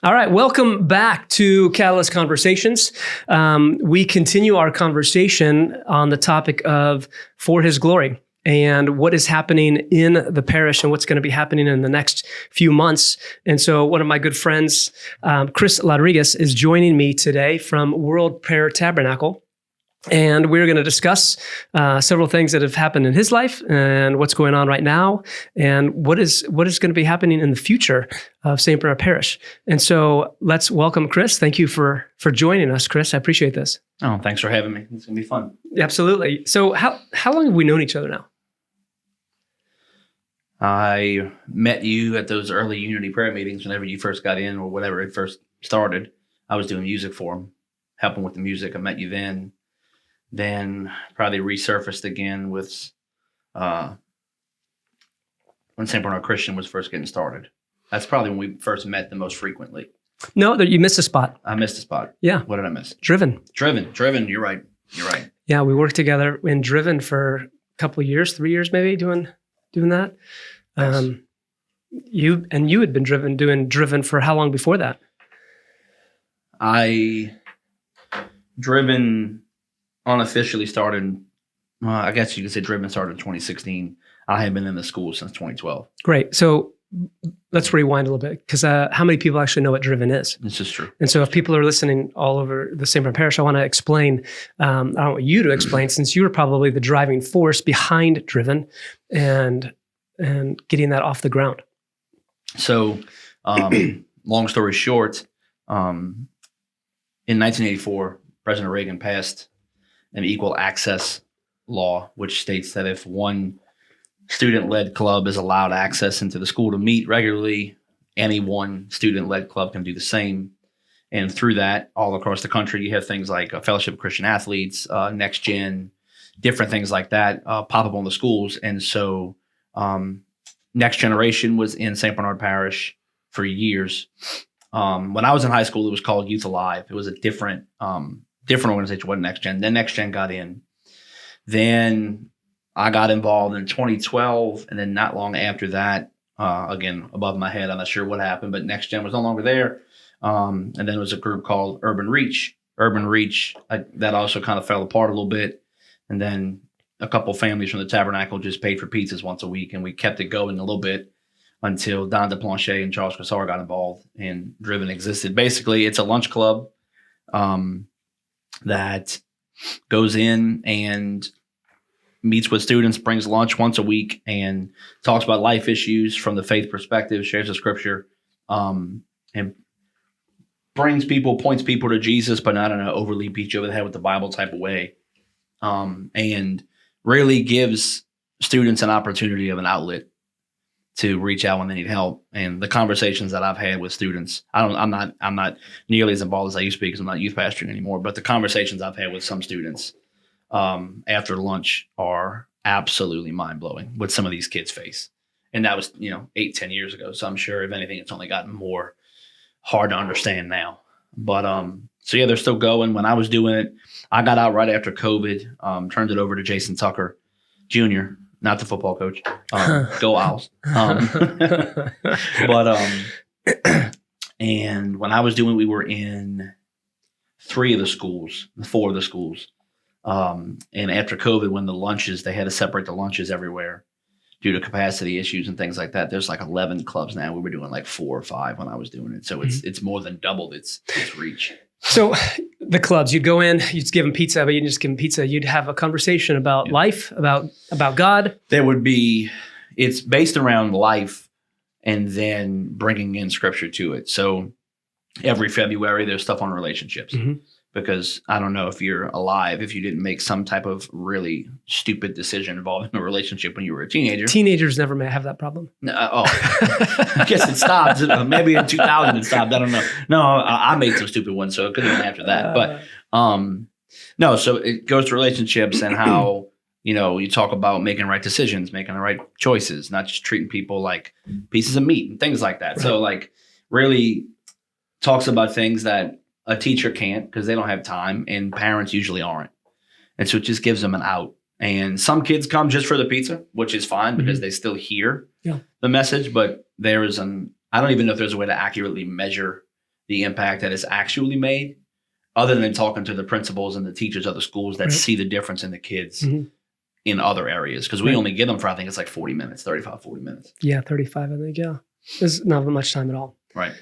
All right, welcome back to Catalyst Conversations. We continue our conversation on the topic of For His Glory and what is happening in the parish and what's going to be happening in the next few months. And so one of my good friends, Chris Lodriguss, is joining me today from World Prayer Tabernacle. And we're going to discuss several things that have happened in his life and what's going on right now and what is going to be happening in the future of St. Bernard Parish. And so let's welcome Chris. Thank you for joining us, Chris. I appreciate this. Oh, thanks for having me. It's going to be fun. Absolutely. So how long have we known each other now? I met you at those early Unity prayer meetings whenever you first got in or whatever it first started. I was doing music for them, helping with the music. I met you then probably resurfaced again with when St. Bernard Christian was first getting started. That's probably when we first met the most frequently. No, you missed a spot. I missed a spot. Yeah. What did I miss? Driven. You're right. Yeah, we worked together in Driven for a couple of years, 3 years maybe, doing that. Yes. You had been doing Driven for how long before that? Driven unofficially started, I guess you could say Driven started in 2016. I had been in the school since 2012. Great. So let's rewind a little bit because how many people actually know what Driven is? This is true. And so if people are listening all over the St. Bernard Parish, I want to explain, I want you to explain, since you were probably the driving force behind Driven and getting that off the ground. So long story short, in 1984, President Reagan passed an equal access law, which states that if one student-led club is allowed access into the school to meet regularly, any one student-led club can do the same. And through that, all across the country, you have things like a Fellowship of Christian Athletes, Next Gen, different things like that pop up on the schools. And so Next Generation was in St. Bernard Parish for years. When I was in high school, it was called Youth Alive. It was a different organization, wasn't Next Gen. Then Next Gen got in. Then I got involved in 2012, and then not long after that, again, above my head, I'm not sure what happened, but Next Gen was no longer there. And then there was a group called Urban Reach. That also kind of fell apart a little bit. And then a couple families from the Tabernacle just paid for pizzas once a week, and we kept it going a little bit until Don DePlanche and Charles Cassar got involved, and Driven existed. Basically, it's a lunch club that goes in and meets with students, brings lunch once a week, and talks about life issues from the faith perspective, shares the scripture, and points people to Jesus, but not in an overly beat you over the head with the Bible type of way, and really gives students an opportunity of an outlet to reach out when they need help. And the conversations that I've had with students, I'm not nearly as involved as I used to be because I'm not youth pastoring anymore, but the conversations I've had with some students after lunch are absolutely mind-blowing what some of these kids face. And that was, 8-10 years ago. So I'm sure if anything, it's only gotten more hard to understand now. But so yeah, they're still going. When I was doing it, I got out right after COVID, turned it over to Jason Tucker Jr., not the football coach. Go Owls. And when I was doing, we were in 4 of the schools. And after COVID, when the lunches, they had to separate the lunches everywhere due to capacity issues and things like that. There's like 11 clubs now. We were doing like 4 or 5 when I was doing it. So it's more than doubled its reach. So the clubs, you'd go in, you'd give them pizza, but you didn't just give them pizza. You'd have a conversation about life, about God. It's based around life and then bringing in scripture to it. So every February, there's stuff on relationships. Mm-hmm. Because I don't know if you're alive, if you didn't make some type of really stupid decision involving a relationship when you were a teenager. Teenagers never may have that problem. I guess it stopped. Maybe in 2000 it stopped. I don't know. No, I made some stupid ones, so it could have been after that. But no, so it goes to relationships and how, you talk about making right decisions, making the right choices, not just treating people like pieces of meat and things like that. Right. So really talks about things that a teacher can't because they don't have time, and parents usually aren't. And so it just gives them an out. And some kids come just for the pizza, which is fine because they still hear the message. But I don't even know if there's a way to accurately measure the impact that is actually made, other than talking to the principals and the teachers of the schools that see the difference in the kids in other areas. Because we only get them for, I think it's like 40 minutes, 35, 40 minutes. Yeah, 35, I think, yeah. There's not much time at all. Right.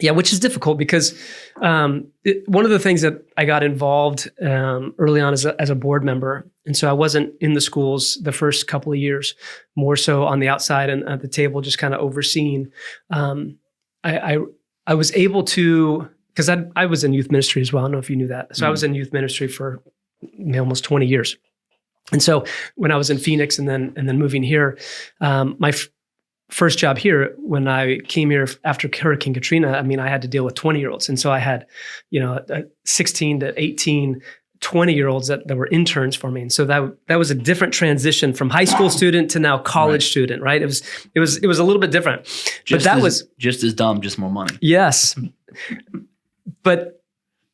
Yeah, which is difficult because one of the things that I got involved early on as a board member, and so I wasn't in the schools the first couple of years, more so on the outside and at the table, just kind of overseeing. I was able to, because I was in youth ministry as well. I don't know if you knew that. So I was in youth ministry for almost 20 years. And so when I was in Phoenix and then moving here, my first job here, when I came here after Hurricane Katrina, I mean, I had to deal with 20-year-olds. And so I had, 16 to 18, 20-year-olds that were interns for me. And so that was a different transition from high school student to now college student, right? It was a little bit different. Was just as dumb, just more money. Yes. But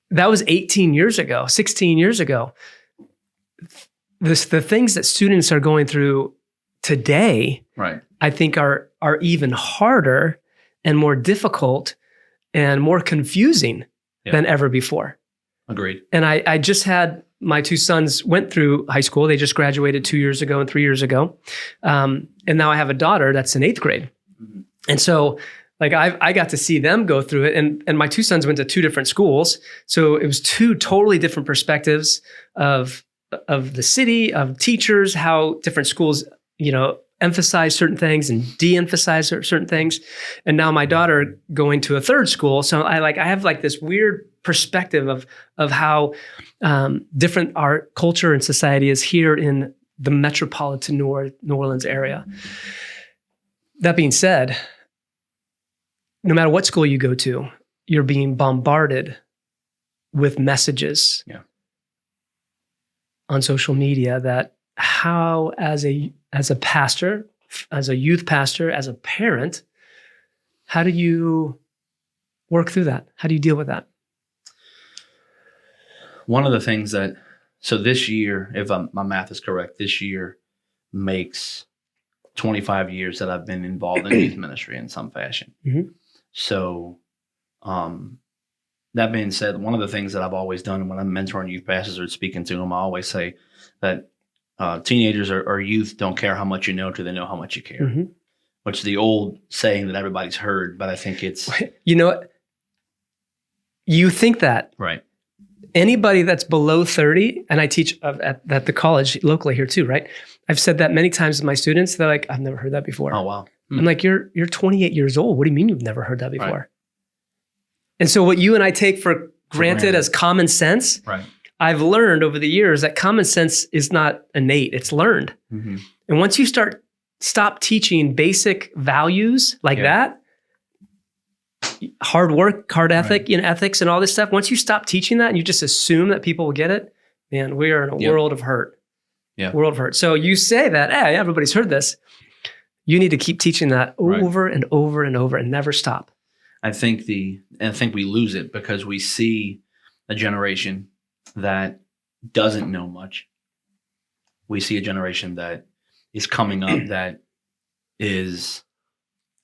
that was 18 years ago, 16 years ago. The things that students are going through today, right, I think are even harder and more difficult and more confusing than ever before. Agreed. And I just had my two sons went through high school. They just graduated 2 years ago and 3 years ago. And now I have a daughter that's in 8th grade. Mm-hmm. And so like I got to see them go through it. And my two sons went to 2 different schools. So it was 2 totally different perspectives of the city, of teachers, how different schools, emphasize certain things and de-emphasize certain things. And now my daughter going to a 3rd school. So I have like this weird perspective of how different our culture and society is here in the metropolitan New Orleans area. That being said, no matter what school you go to, you're being bombarded with messages on social media that how as a pastor, as a youth pastor, as a parent, how do you work through that? How do you deal with that? One of the things so this year, if my math is correct, this year makes 25 years that I've been involved in youth ministry in some fashion. Mm-hmm. So that being said, one of the things that I've always done when I'm mentoring youth pastors or speaking to them, I always say that teenagers or youth don't care how much you know till they know how much you care, mm-hmm. which is the old saying that everybody's heard, but I think it's... You think that. Right. Anybody that's below 30, and I teach at the college locally here too, right? I've said that many times to my students. They're like, I've never heard that before. Oh, wow. I'm like, you're 28 years old. What do you mean you've never heard that before? Right. And so what you and I take for granted as common sense, right. I've learned over the years that common sense is not innate, it's learned. Mm-hmm. And once you stop teaching basic values like that, hard work, hard ethic, ethics and all this stuff, once you stop teaching that and you just assume that people will get it, man, we are in a world of hurt. Yeah. World of hurt. So you say that, hey, everybody's heard this. You need to keep teaching that over and over and over and never stop. I think we lose it because we see a generation that doesn't know much. We see a generation that is coming up that is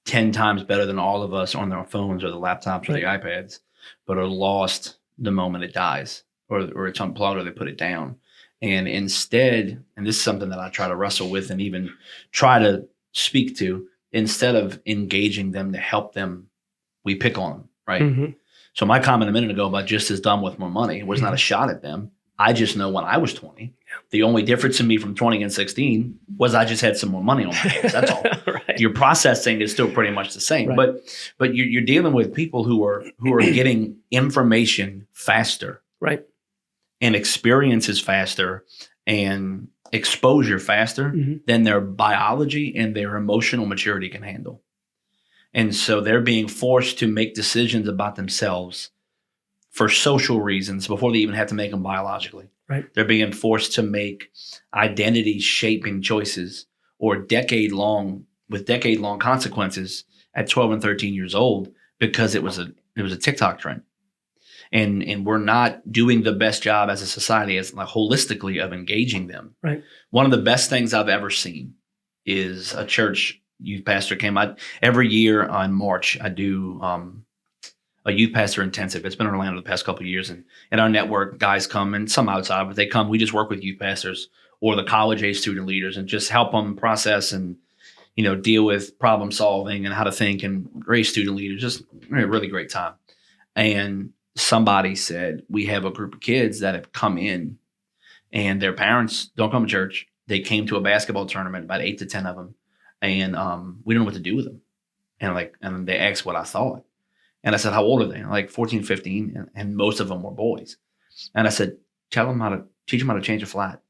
10 times better than all of us on their phones or the laptops or the iPads, but are lost the moment it dies or it's unplugged or they put it down. And instead, and this is something that I try to wrestle with and even try to speak to, instead of engaging them to help them, we pick on them, right? Mm-hmm. So my comment a minute ago about just as dumb with more money was not a shot at them. I just know when I was 20, the only difference in me from 20 and 16 was I just had some more money on my hands. That's all. Right. Your processing is still pretty much the same, but you're dealing with people who are getting information faster, right, and experiences faster and exposure faster than their biology and their emotional maturity can handle. And so they're being forced to make decisions about themselves for social reasons before they even have to make them biologically. Right. They're being forced to make identity shaping choices or decade-long consequences at 12 and 13 years old because it was a TikTok trend. And we're not doing the best job as a society as like holistically of engaging them. Right. One of the best things I've ever seen is a church youth pastor came out every year on March. I do a youth pastor intensive. It's been in Orlando the past couple of years, and our network guys come, and some outside, but they come. We just work with youth pastors or the college age student leaders and just help them process and deal with problem solving and how to think and raise student leaders. Just a really great time. And somebody said, we have a group of kids that have come in and their parents don't come to church. They came to a basketball tournament, about 8 to 10 of them. And we don't know what to do with them. And they asked what I thought. And I said, how old are they? Like 14, 15. And most of them were boys. And I said, teach them how to change a flat.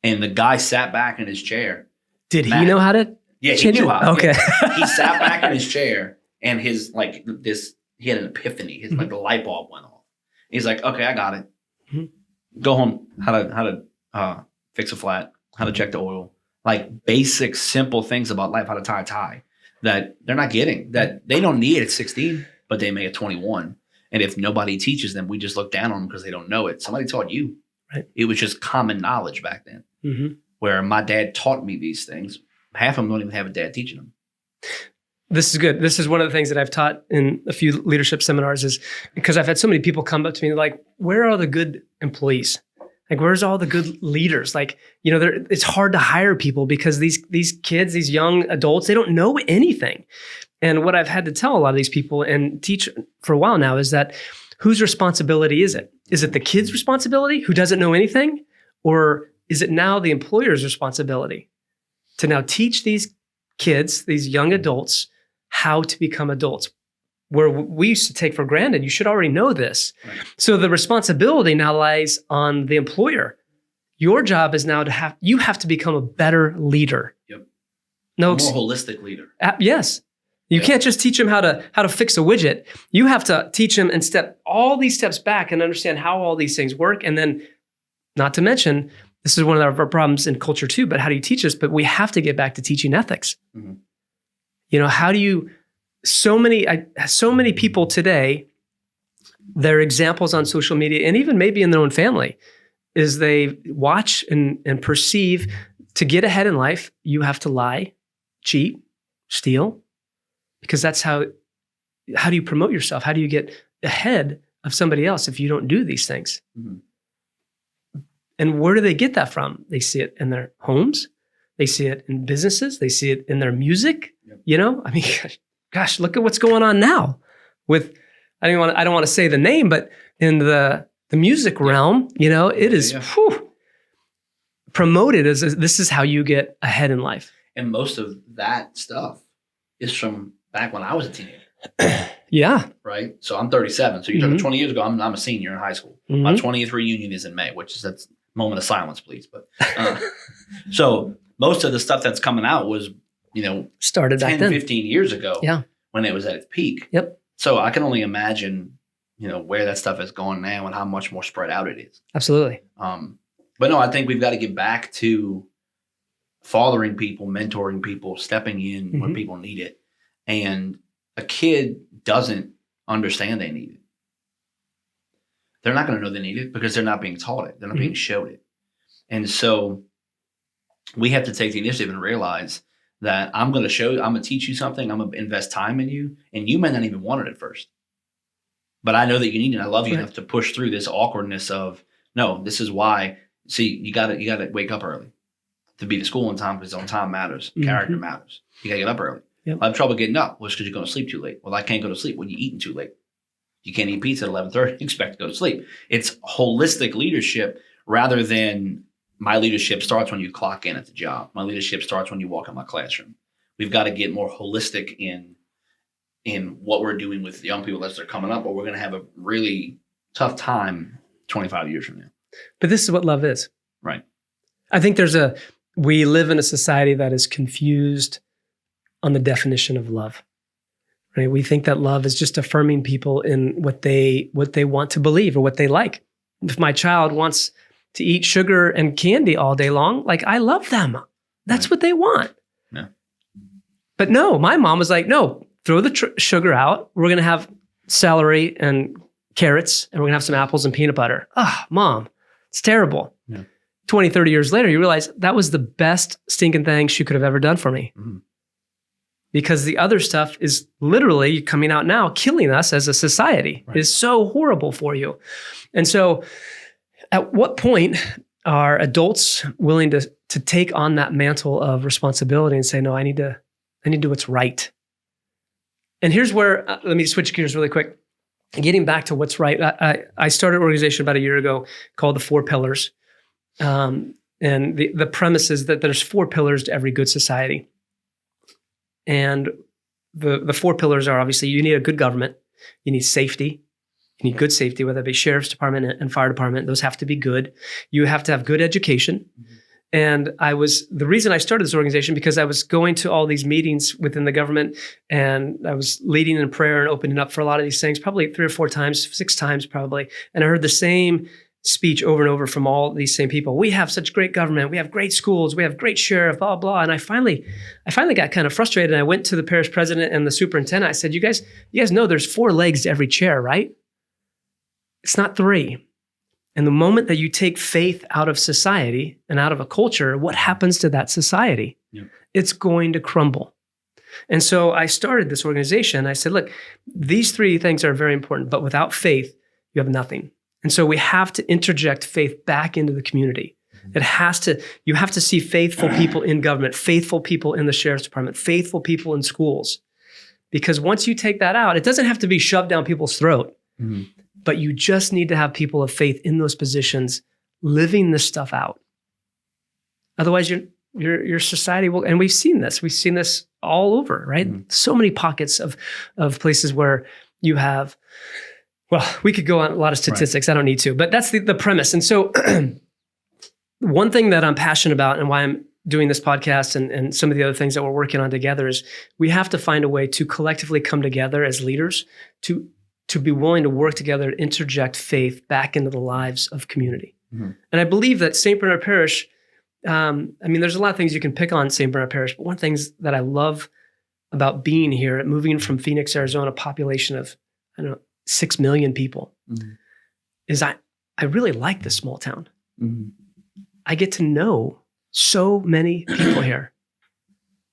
And the guy sat back in his chair. Did he know how to? Yeah, he knew how. Okay. He sat back in his chair and he had an epiphany. His the light bulb went off. He's like, okay, I got it. Mm-hmm. Go home. How to fix a flat, how to check the oil, like basic, simple things about life, how to tie a tie that they're not getting, that they don't need at 16, but they may at 21. And if nobody teaches them, we just look down on them because they don't know it. Somebody taught you. Right. It was just common knowledge back then. Mm-hmm. Where my dad taught me these things. Half of them don't even have a dad teaching them. This is good. This is one of the things that I've taught in a few leadership seminars, is because I've had so many people come up to me like, where are the good employees? Like, where's all the good leaders? Like, it's hard to hire people because these kids, these young adults, they don't know anything. And what I've had to tell a lot of these people and teach for a while now is that whose responsibility is it? Is it the kid's responsibility who doesn't know anything? Or is it now the employer's responsibility to now teach these kids, these young adults, how to become adults? Where we used to take for granted, you should already know this. Right. So the responsibility now lies on the employer. Your job is now you have to become a better leader. Yep. A more holistic leader. Yes. You can't just teach them how to fix a widget. You have to teach them and step all these steps back and understand how all these things work. And then, not to mention, this is one of our problems in culture too, but how do you teach this? But we have to get back to teaching ethics. Mm-hmm. How do you, so many people today, their examples on social media and even maybe in their own family is they watch and perceive to get ahead in life, you have to lie, cheat, steal, because that's how do you promote yourself? How do you get ahead of somebody else if you don't do these things? Mm-hmm. And where do they get that from? They see it in their homes. They see it in businesses. They see it in their music. Yep. I mean, gosh, look at what's going on now with, I don't want to say the name, but in the music realm, it is promoted as this is how you get ahead in life. And most of that stuff is from back when I was a teenager. Yeah. Right. So I'm 37. So you're talking 20 years ago, I'm a senior in high school. Mm-hmm. My 20th reunion is in May, that's moment of silence, please. But so most of the stuff that's coming out was, started 10, back then. 15 years ago. Yeah. When it was at its peak. Yep. So I can only imagine, where that stuff is going now and how much more spread out it is. Absolutely. But no, I think we've got to get back to fathering people, mentoring people, stepping in when people need it. And a kid doesn't understand they need it. They're not going to know they need it because they're not being taught it. They're not being showed it. And so we have to take the initiative and realize that I'm going to teach you something. I'm going to invest time in you. And you may not even want it at first. But I know that you need it. I love you enough to push through this awkwardness of, no, this is why. See, you got to wake up early to be to school on time because on time matters. Character matters. You got to get up early. Yep. I have trouble getting up. Well, it's because you're going to sleep too late. Well, I can't go to sleep when you're eating too late. You can't eat pizza at 11:30 expect to go to sleep. It's holistic leadership rather than my leadership starts when you clock in at the job. My leadership starts when you walk in my classroom. We've got to get more holistic in what we're doing with young people as they're coming up, or we're going to have a really tough time 25 years from now. But this is what love is. Right. I think we live in a society that is confused on the definition of love. Right? We think that love is just affirming people in what they want to believe or what they like. If my child wants to eat sugar and candy all day long, like, I love them. That's what they want. Yeah. But no, my mom was like, no, throw the sugar out. We're going to have celery and carrots, and we're going to have some apples and peanut butter. Mom, it's terrible. Yeah. 20, 30 years later, you realize that was the best stinking thing she could have ever done for me. Mm. because the other stuff is literally coming out now, killing us as a society. Right. It's so horrible for you. And so at what point are adults willing to take on that mantle of responsibility and say, no, I need to do what's right? And here's where, let me switch gears really quick. Getting back to what's right, I started an organization about a year ago called the 4 Pillars. And the premise is that there's 4 pillars to every good society. And the 4 pillars are, obviously, you need a good government, you need safety, you need good safety, whether it be sheriff's department and fire department. Those have to be good. You have to have good education. Mm-hmm. And the reason I started this organization, because I was going to all these meetings within the government, and I was leading in prayer and opening up for a lot of these things, probably 3 or 4 times, 6 times probably. And I heard the same speech over and over from all these same people. We have such great government. We have great schools. We have great sheriff, blah, blah. And I finally got kind of frustrated. And I went to the parish president and the superintendent. I said, you guys know there's 4 legs to every chair, right? It's not 3. And the moment that you take faith out of society and out of a culture, what happens to that society? Yep. It's going to crumble. And so I started this organization. I said, look, these 3 things are very important, but without faith, you have nothing. And so we have to interject faith back into the community. You have to see faithful people in government, faithful people in the sheriff's department, faithful people in schools. Because once you take that out, it doesn't have to be shoved down people's throat, but you just need to have people of faith in those positions living this stuff out. Otherwise, your society will, and we've seen this all over, right? So many pockets of places where you have, well, we could go on a lot of statistics. Right. I don't need to, but that's the premise. And so one thing that I'm passionate about and why I'm doing this podcast and some of the other things that we're working on together is we have to find a way to collectively come together as leaders to be willing to work together to interject faith back into the lives of community. Mm-hmm. And I believe that St. Bernard Parish, there's a lot of things you can pick on St. Bernard Parish, but one of the things that I love about being here, moving from Phoenix, Arizona, a population of, 6 million people, is I really like this small town. Mm-hmm. I get to know so many people here,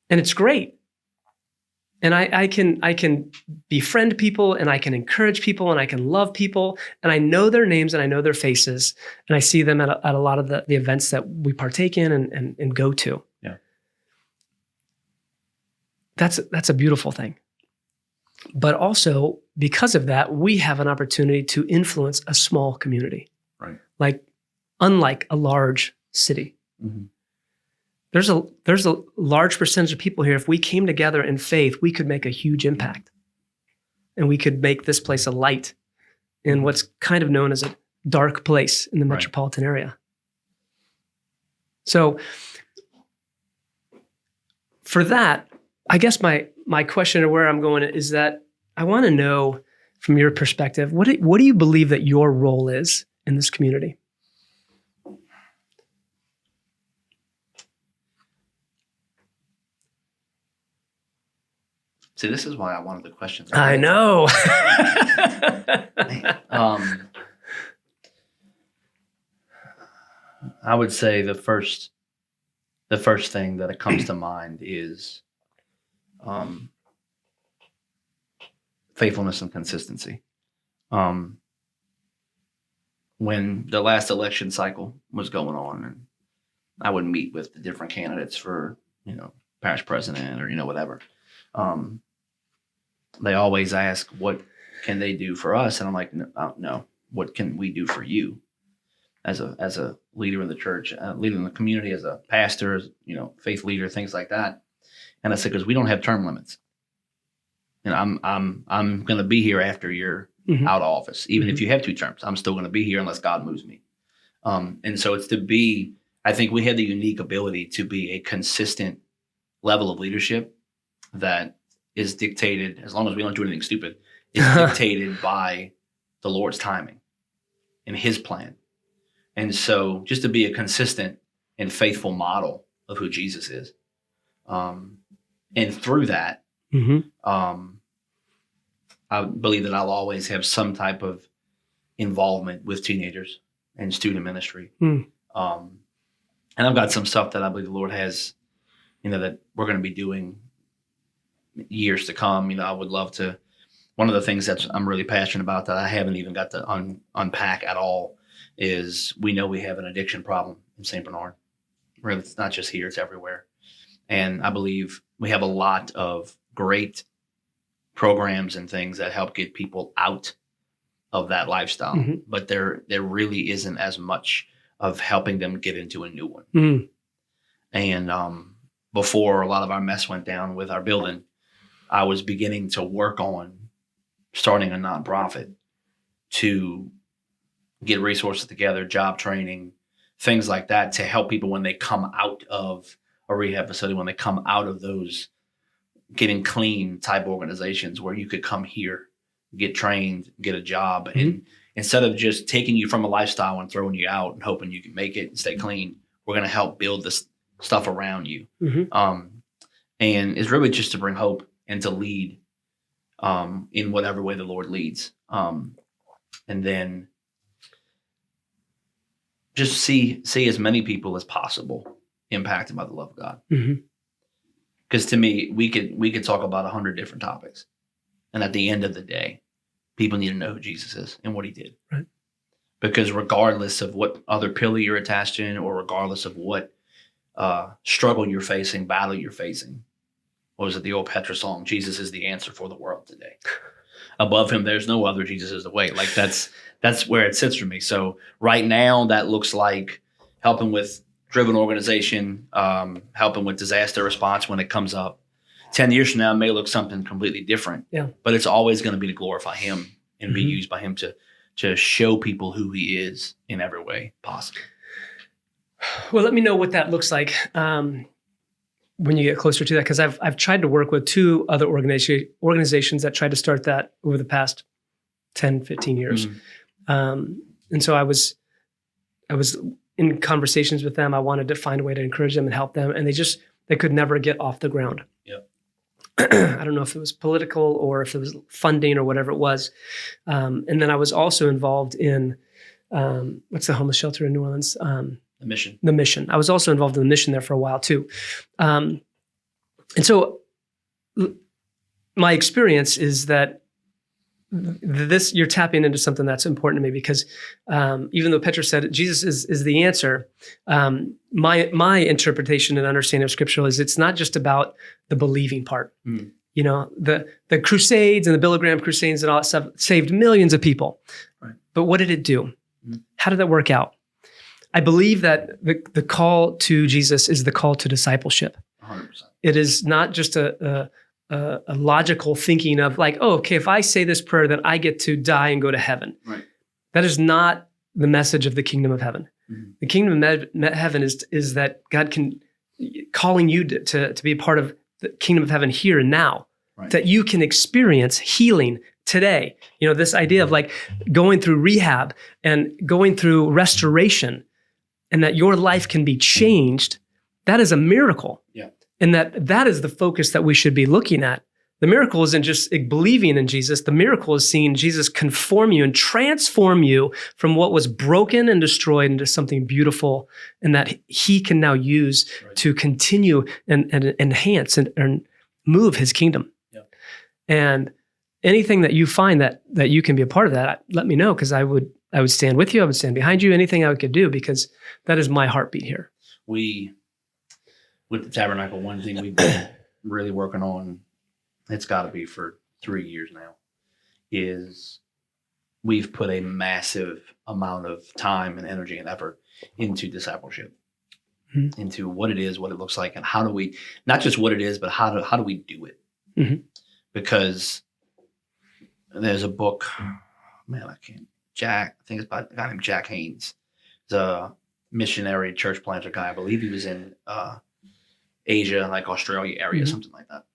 and it's great. And I can befriend people, and I can encourage people, and I can love people, and I know their names and I know their faces, and I see them at a lot of the events that we partake in and go to. Yeah, that's a beautiful thing. But also, because of that, we have an opportunity to influence a small community, right? Unlike a large city. Mm-hmm. There's a large percentage of people here. If we came together in faith, we could make a huge impact, and we could make this place a light in what's kind of known as a dark place in the metropolitan area. So, for that, I guess my question or where I'm going is that I want to know from your perspective, what do you believe that your role is in this community? See, this is why I wanted the questions. I know. I would say the first thing that comes to mind is faithfulness and consistency. When the last election cycle was going on, and I would meet with the different candidates for, parish president or, whatever. They always ask, what can they do for us? And I'm like, no, what can we do for you as a leader in the church, leader in the community, as a pastor, as, faith leader, things like that. And I said, because we don't have term limits. I'm going to be here after you're out of office. Even if you have 2 terms, I'm still going to be here unless God moves me. And so it's I think we have the unique ability to be a consistent level of leadership that is dictated, as long as we don't do anything stupid, is dictated by the Lord's timing and His plan. And so just to be a consistent and faithful model of who Jesus is. And through that, I believe that I'll always have some type of involvement with teenagers and student ministry. And I've got some stuff that I believe the Lord has, that we're going to be doing years to come, I would love to. One of the things that I'm really passionate about that I haven't even got to unpack at all is we know we have an addiction problem in St. Bernard. Really, it's not just here, it's everywhere. And I believe we have a lot of great programs and things that help get people out of that lifestyle. Mm-hmm. But there really isn't as much of helping them get into a new one. Mm. And before a lot of our mess went down with our building, I was beginning to work on starting a nonprofit to get resources together, job training, things like that, to help people when they come out of a rehab facility, when they come out of those getting clean type organizations where you could come here, get trained, get a job. Mm-hmm. And instead of just taking you from a lifestyle and throwing you out and hoping you can make it and stay clean, we're going to help build this stuff around you. Mm-hmm. And it's really just to bring hope and to lead in whatever way the Lord leads. And then just see as many people as possible impacted by the love of God. Because to me, we could talk about 100 different topics. And at the end of the day, people need to know who Jesus is and what he did. Right. Because regardless of what other pillar you're attached in, or regardless of what struggle you're facing, battle you're facing, what was it, the old Petra song, Jesus is the answer for the world today. Above him, there's no other. Jesus is the way. Like that's where it sits for me. So right now, that looks like helping with driven organization, helping with disaster response when it comes up. 10 years from now, it may look something completely different. Yeah. But it's always going to be to glorify him and be used by him to show people who he is in every way possible. Well, let me know what that looks like when you get closer to that, because I've tried to work with two other organizations that tried to start that over the past 10, 15 years. And so I was in conversations with them. I wanted to find a way to encourage them and help them, and they could never get off the ground. Yep. I don't know if it was political or if it was funding or whatever it was. And then I was also involved in what's the homeless shelter in New Orleans? The mission. I was also involved in the mission there for a while too. And so my experience is that you're tapping into something that's important to me, because even though Petra said Jesus is the answer, my interpretation and understanding of Scripture is it's not just about the believing part. The Crusades and the Billy Graham Crusades and all that stuff saved millions of people. Right. But what did it do? How did that work out? I believe that the call to Jesus is the call to discipleship. 100%. It is not just a logical thinking of like, oh, okay, if I say this prayer, then I get to die and go to heaven. Right. That is not the message of the kingdom of heaven. Mm-hmm. The kingdom of heaven is that God calling you to be a part of the kingdom of heaven here and now, right. That you can experience healing today. This idea of like going through rehab and going through restoration, and that your life can be changed. That is a miracle. Yeah. And that is the focus that we should be looking at. The miracle isn't just believing in Jesus. The miracle is seeing Jesus conform you and transform you from what was broken and destroyed into something beautiful, and that he can now use to continue and enhance and move his kingdom. Yeah. And anything that you find that you can be a part of that, let me know, because I would stand with you. I would stand behind you. Anything I could do, because that is my heartbeat here. With the Tabernacle, one thing we've been really working on, it's got to be for 3 years now, is we've put a massive amount of time and energy and effort into discipleship, into what it is, what it looks like, and how do we, not just what it is, but how do we do it? Mm-hmm. Because there's a book, I think it's by a guy named Jack Haynes. He's a missionary church planter guy. I believe he was in Asia, like Australia area, something like that.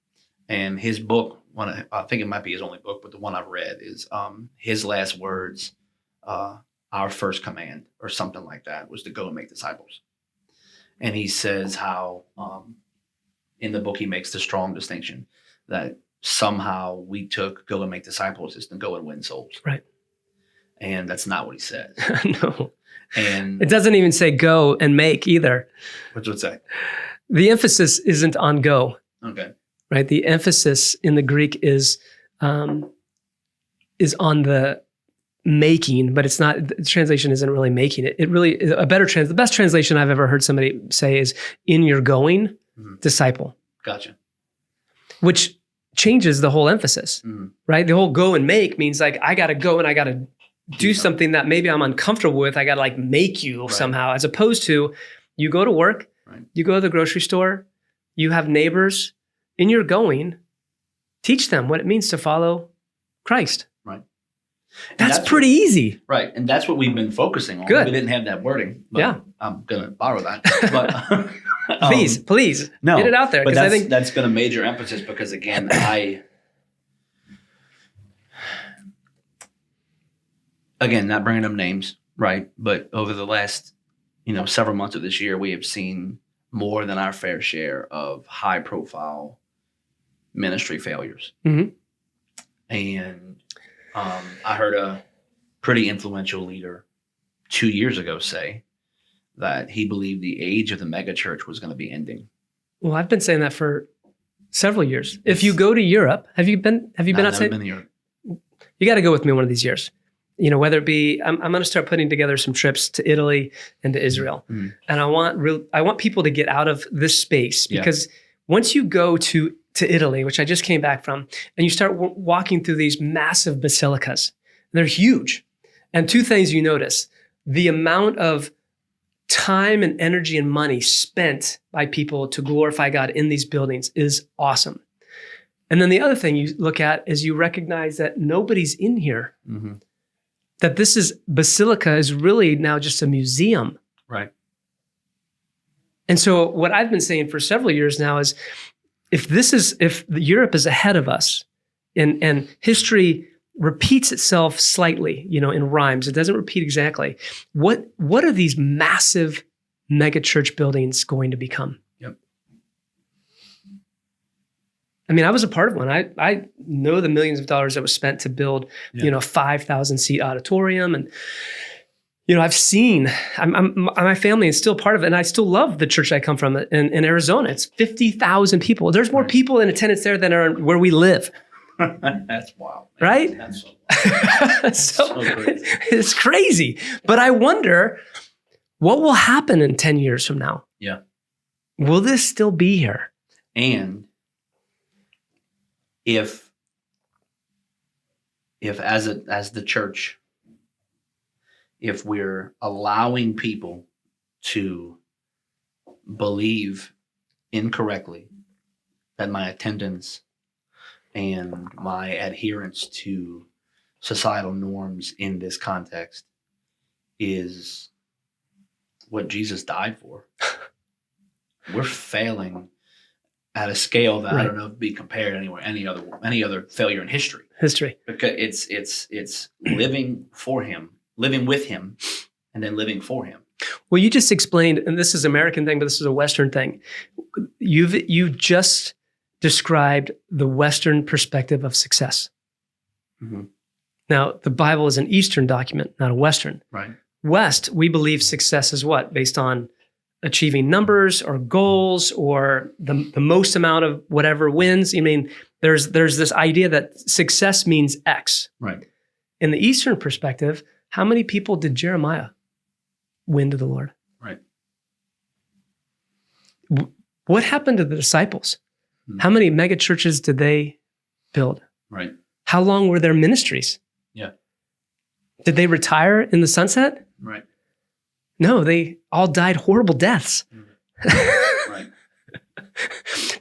And his book, I think it might be his only book, but the one I've read is his last words, our first command or something like that, was to go and make disciples. And he says how in the book he makes the strong distinction that somehow we took go and make disciples is to go and win souls. Right. And that's not what he says. No. And it doesn't even say go and make either. What's it say? The emphasis isn't on go. Okay. right? The emphasis in the Greek is on the making, but it's not, the translation isn't really making it. It really, the best translation I've ever heard somebody say is in your going, disciple. Gotcha. Which changes the whole emphasis, right? The whole go and make means like, I got to go and I got to do something that maybe I'm uncomfortable with. I got to like make you somehow, as opposed to you go to work, you go to the grocery store, you have neighbors, in your going, teach them what it means to follow Christ. Right. That's pretty easy. Right. And that's what we've been focusing on. Good. We didn't have that wording. But Yeah. I'm going to borrow that. But please no, get it out there. But I think that's been a major emphasis because, again, not bringing up names, right? But over the last, several months of this year, we have seen more than our fair share of high profile ministry failures. And I heard a pretty influential leader 2 years ago say that he believed the age of the megachurch was going to be ending. Well, I've been saying that for several years. If you go to Europe, have you been outside? I've been to Europe. You got to go with me one of these years. Whether it be, I'm going to start putting together some trips to Italy and to Israel. And I want people to get out of this space because once you go to Italy, which I just came back from, and you start walking through these massive basilicas, they're huge. And two things you notice: the amount of time and energy and money spent by people to glorify God in these buildings is awesome. And then the other thing you look at is you recognize that nobody's in here. That basilica is really now just a museum. Right. And so what I've been saying for several years now is if Europe is ahead of us and history repeats itself slightly, in rhymes, it doesn't repeat exactly. What are these massive mega church buildings going to become? Yep. I mean, I was a part of one. I know the millions of dollars that was spent to build, a 5,000 seat auditorium. And, I've seen, my family is still part of it. And I still love the church I come from in Arizona. It's 50,000 people. There's more people in attendance there than are where we live. That's wild. Right? That's so crazy. It's crazy. But I wonder what will happen in 10 years from now. Yeah. Will this still be here? And if as the church, if we're allowing people to believe incorrectly that my attendance and my adherence to societal norms in this context is what Jesus died for, we're failing at a scale that I don't know if be compared anywhere, any other failure in history. Because it's living for him, living with him, and then living for him. Well, you just explained, and this is an American thing, but this is a Western thing. You just described the Western perspective of success. Now, the Bible is an Eastern document, not a Western. Right. West, we believe success is what? Based on achieving numbers or goals or the most amount of whatever wins. I mean, there's this idea that success means X. Right. In the Eastern perspective, how many people did Jeremiah win to the Lord? Right. What happened to the disciples? How many mega churches did they build? Right. How long were their ministries? Yeah. Did they retire in the sunset? Right. No, they all died horrible deaths. Right.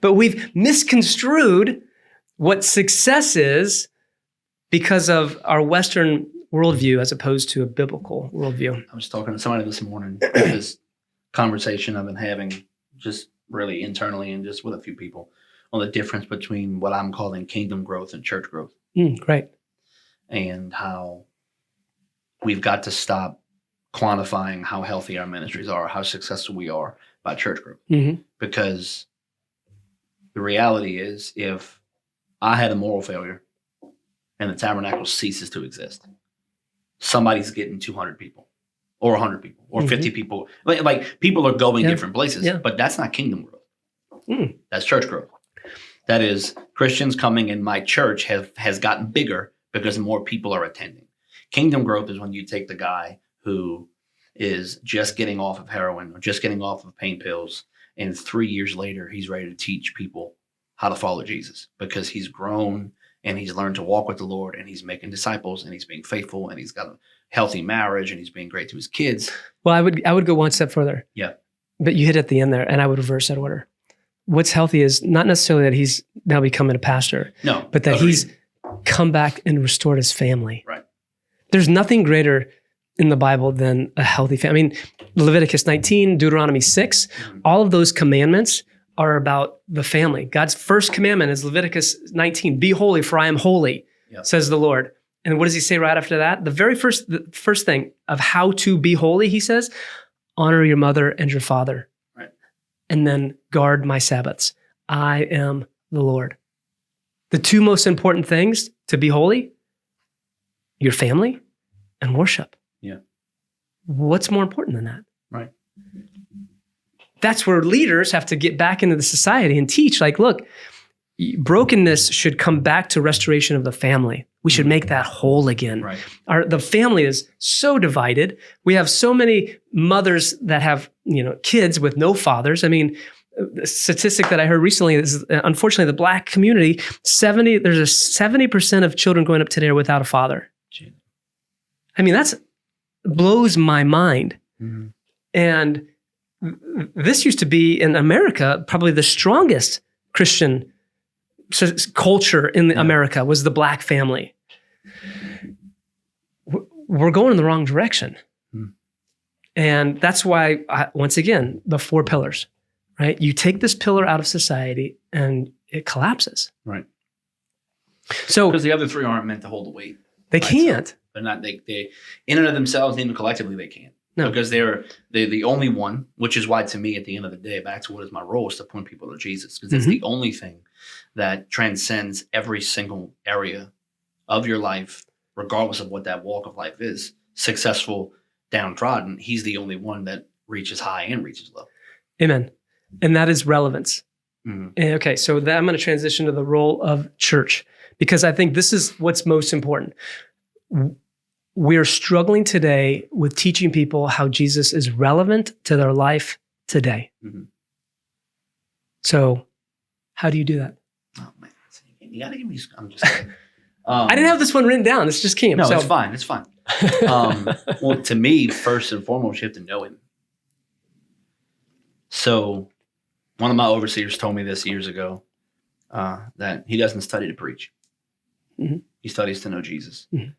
But we've misconstrued what success is because of our Western worldview as opposed to a biblical worldview. I was talking to somebody this morning, this conversation I've been having just really internally and just with a few people on the difference between what I'm calling kingdom growth and church growth. Great. And how we've got to stop quantifying how healthy our ministries are, how successful we are by church growth. Because the reality is, if I had a moral failure and the tabernacle ceases to exist, somebody's getting 200 people or 100 people or 50 people. Like people are going different places, but that's not kingdom growth. That's church growth. That is, Christians coming in my church has gotten bigger because more people are attending. Kingdom growth is when you take the guy who is just getting off of heroin or just getting off of pain pills, and 3 years later, he's ready to teach people how to follow Jesus because he's grown and he's learned to walk with the Lord, and he's making disciples, and he's being faithful, and he's got a healthy marriage, and he's being great to his kids. Well, I would go one step further. Yeah. But you hit at the end there, and I would reverse that order. What's healthy is not necessarily that he's now becoming a pastor, No, but that agreed. he's come back and restored his family. Right. There's nothing greater in the Bible than a healthy family. I mean, Leviticus 19, Deuteronomy 6, all of those commandments are about the family. God's first commandment is Leviticus 19, be holy for I am holy, says the Lord. And what does he say right after that? The first thing of how to be holy, he says, honor your mother and your father. Right. And then guard my Sabbaths. I am the Lord. The two most important things to be holy, your family and worship. Yeah. What's more important than that? Right. That's where leaders have to get back into the society and teach, like, look, brokenness should come back to restoration of the family. We should make that whole again. Right. The family is so divided. We have so many mothers that have, kids with no fathers. I mean, the statistic that I heard recently is, unfortunately, the Black community, there's a 70% of children growing up today are without a father. Gee. I mean, that blows my mind. Mm-hmm. And this used to be in America, probably the strongest Christian culture in America was the Black family. We're going in the wrong direction. Hmm. And that's why, once again, the 4 pillars, right? You take this pillar out of society and it collapses. Right. So because the other 3 aren't meant to hold the weight. They can't. They're not, they in and of themselves, even collectively, they can't. No. Because they're the only one, which is why, to me, at the end of the day, back to what is my role, is to point people to Jesus. Because it's the only thing that transcends every single area of your life, regardless of what that walk of life is. Successful, downtrodden, he's the only one that reaches high and reaches low. Amen. And that is relevance. Mm-hmm. Okay, so then I'm going to transition to the role of church, because I think this is what's most important. We're struggling today with teaching people how Jesus is relevant to their life today. Mm-hmm. So how do you do that? Oh, man. You got to give me, I'm just kidding. I didn't have this one written down. This just came. No, so. it's fine. It's fine. Well, to me, first and foremost, you have to know him. So one of my overseers told me this years ago, that he doesn't study to preach. Mm-hmm. He studies to know Jesus. Mm-hmm.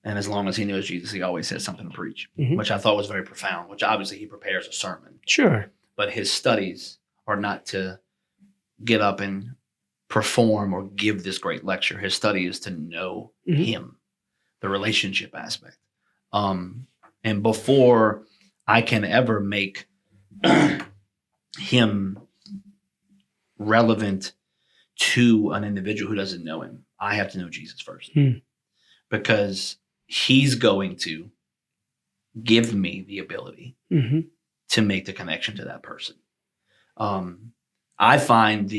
And as long as he knows Jesus, he always has something to preach, Mm-hmm. which I thought was very profound, which obviously he prepares a sermon. Sure. But his studies are not to get up and perform or give this great lecture. His study is to know Mm-hmm. him, the relationship aspect. And before I can ever make him relevant to an individual who doesn't know him, I have to know Jesus first. Because he's going to give me the ability Mm-hmm. to make the connection to that person. I find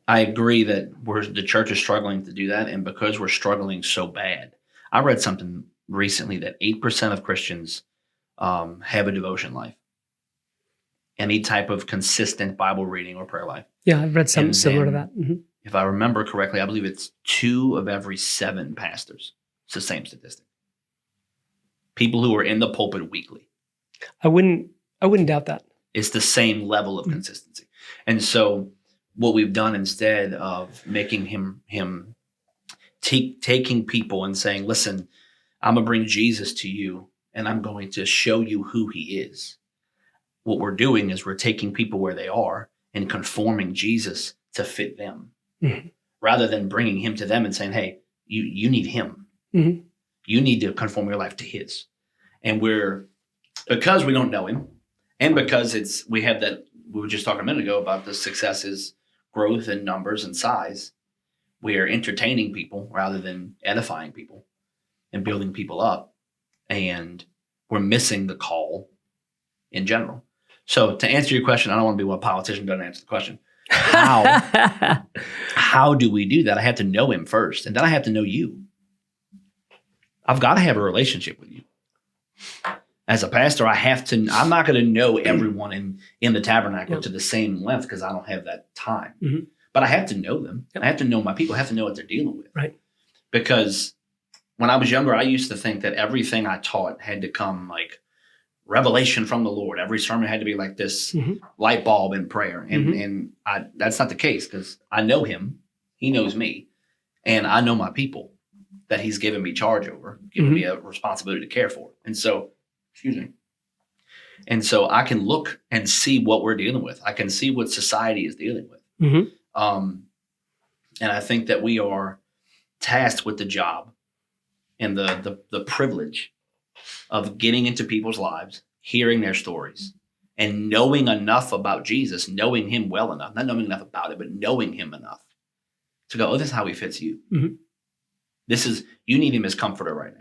I agree that the church is struggling to do that. And because we're struggling so bad, I read something recently that 8% of Christians have a devotion life, any type of consistent Bible reading or prayer life. Yeah, I've read something And similar to then, that. Mm-hmm. If I remember correctly, I believe it's 2 of every 7 pastors. It's the same statistic. People who are in the pulpit weekly. I wouldn't doubt that. It's the same level of consistency. And so what we've done, instead of making him taking people and saying, listen, I'm going to bring Jesus to you and I'm going to show you who he is. What we're doing is we're taking people where they are and conforming Jesus to fit them, rather than bringing him to them and saying, hey, you need him. Mm-hmm. You need to conform your life to his. And because we don't know him, and because we were just talking a minute ago about the success is growth in numbers and size, we are entertaining people rather than edifying people and building people up. And we're missing the call in general. So to answer your question, I don't want to be one politician doesn't answer the question. How do we do that? I have to know him first, and then I have to know you. I've got to have a relationship with you. As a pastor, I'm not going to know everyone in the tabernacle to the same length because I don't have that time. Mm-hmm. But I have to know them. Yep. I have to know my people. I have to know what they're dealing with. Right. Because when I was younger, I used to think that everything I taught had to come like revelation from the Lord. Every sermon had to be like this light bulb in prayer. And that's not the case because I know him. He knows me. And I know my people that he's given me charge over, given me a responsibility to care for. And so, and so I can look and see what we're dealing with. I can see what society is dealing with. And I think that we are tasked with the job and the privilege of getting into people's lives, hearing their stories, and knowing enough about Jesus, knowing him well enough, not knowing enough about it, but knowing him enough to go, oh, this is how he fits you. You need him as comforter right now.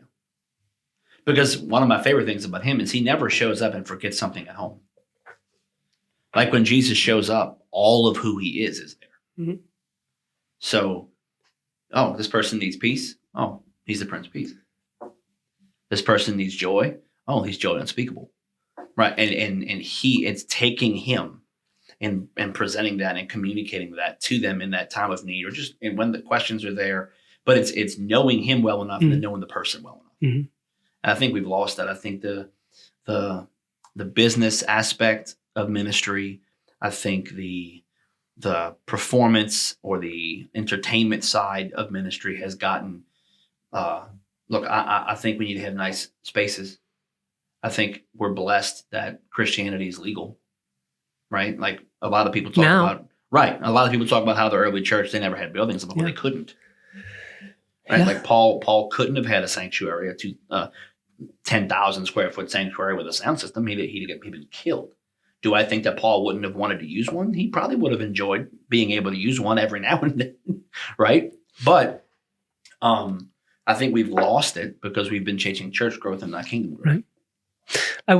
Because one of my favorite things about him is he never shows up and forgets something at home. Like when Jesus shows up, all of who he is there. So, oh, this person needs peace. Oh, he's the Prince of Peace. This person needs joy. Oh, he's joy unspeakable. Right. And it's taking him and presenting that and communicating that to them in that time of need, or just and when the questions are there. But it's knowing him well enough and then knowing the person well enough. And I think we've lost that. I think the business aspect of ministry, I think the performance or the entertainment side of ministry has gotten, look, I think we need to have nice spaces. I think we're blessed that Christianity is legal, right? Like a lot of people talk about, right. A lot of people talk about how the early church, they never had buildings. Well, they couldn't. Right? Yeah. Like Paul couldn't have had a sanctuary, a 10,000 square foot sanctuary with a sound system. He'd been killed. Do I think that Paul wouldn't have wanted to use one? He probably would have enjoyed being able to use one every now and then, right? But I think we've lost it because we've been chasing church growth and not kingdom growth. Right. I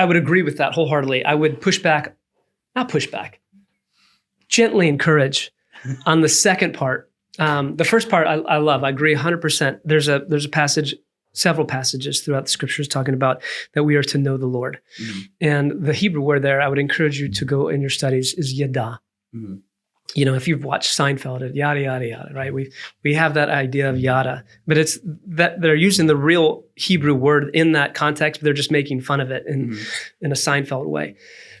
would agree with that wholeheartedly. I would gently encourage on the second part. The first part I love. I agree 100%. There's a passage, several passages throughout the scriptures talking about that we are to know the Lord. And the Hebrew word there, I would encourage you to go in your studies, is yada. You know, if you've watched Seinfeld, yada, yada, yada, right? We have that idea of yada, but it's that they're using the real Hebrew word in that context, but they're just making fun of it in a Seinfeld way.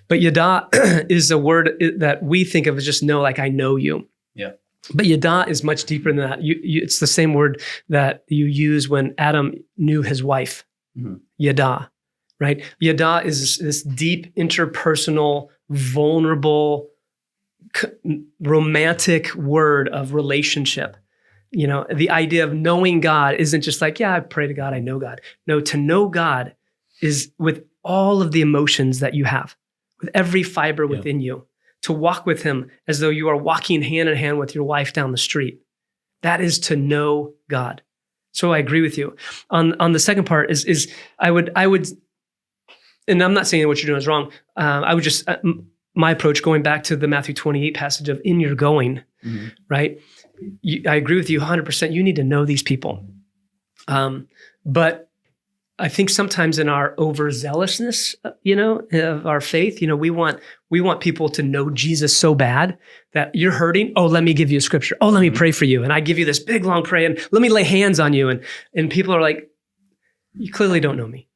But yada is a word that we think of as just know, like I know you. Yeah. But yada is much deeper than that. It's the same word that you use when Adam knew his wife. Yada, right? Yada is this deep, interpersonal, vulnerable, romantic word of relationship. You know, the idea of knowing God isn't just like, yeah, I pray to God, I know God. No, to know God is with all of the emotions that you have, with every fiber within you. To walk with him as though you are walking hand in hand with your wife down the street. That is to know God. So I agree with you. On the second part is I would, and I'm not saying what you're doing is wrong. I would just, my approach going back to the Matthew 28 passage of in your going, right? I agree with you 100%. You need to know these people. But I think sometimes in our overzealousness, of our faith, we want people to know Jesus so bad that you're hurting. Oh, let me give you a scripture. Oh, let me pray for you. And I give you this big, long prayer and let me lay hands on you. And people are like, you clearly don't know me.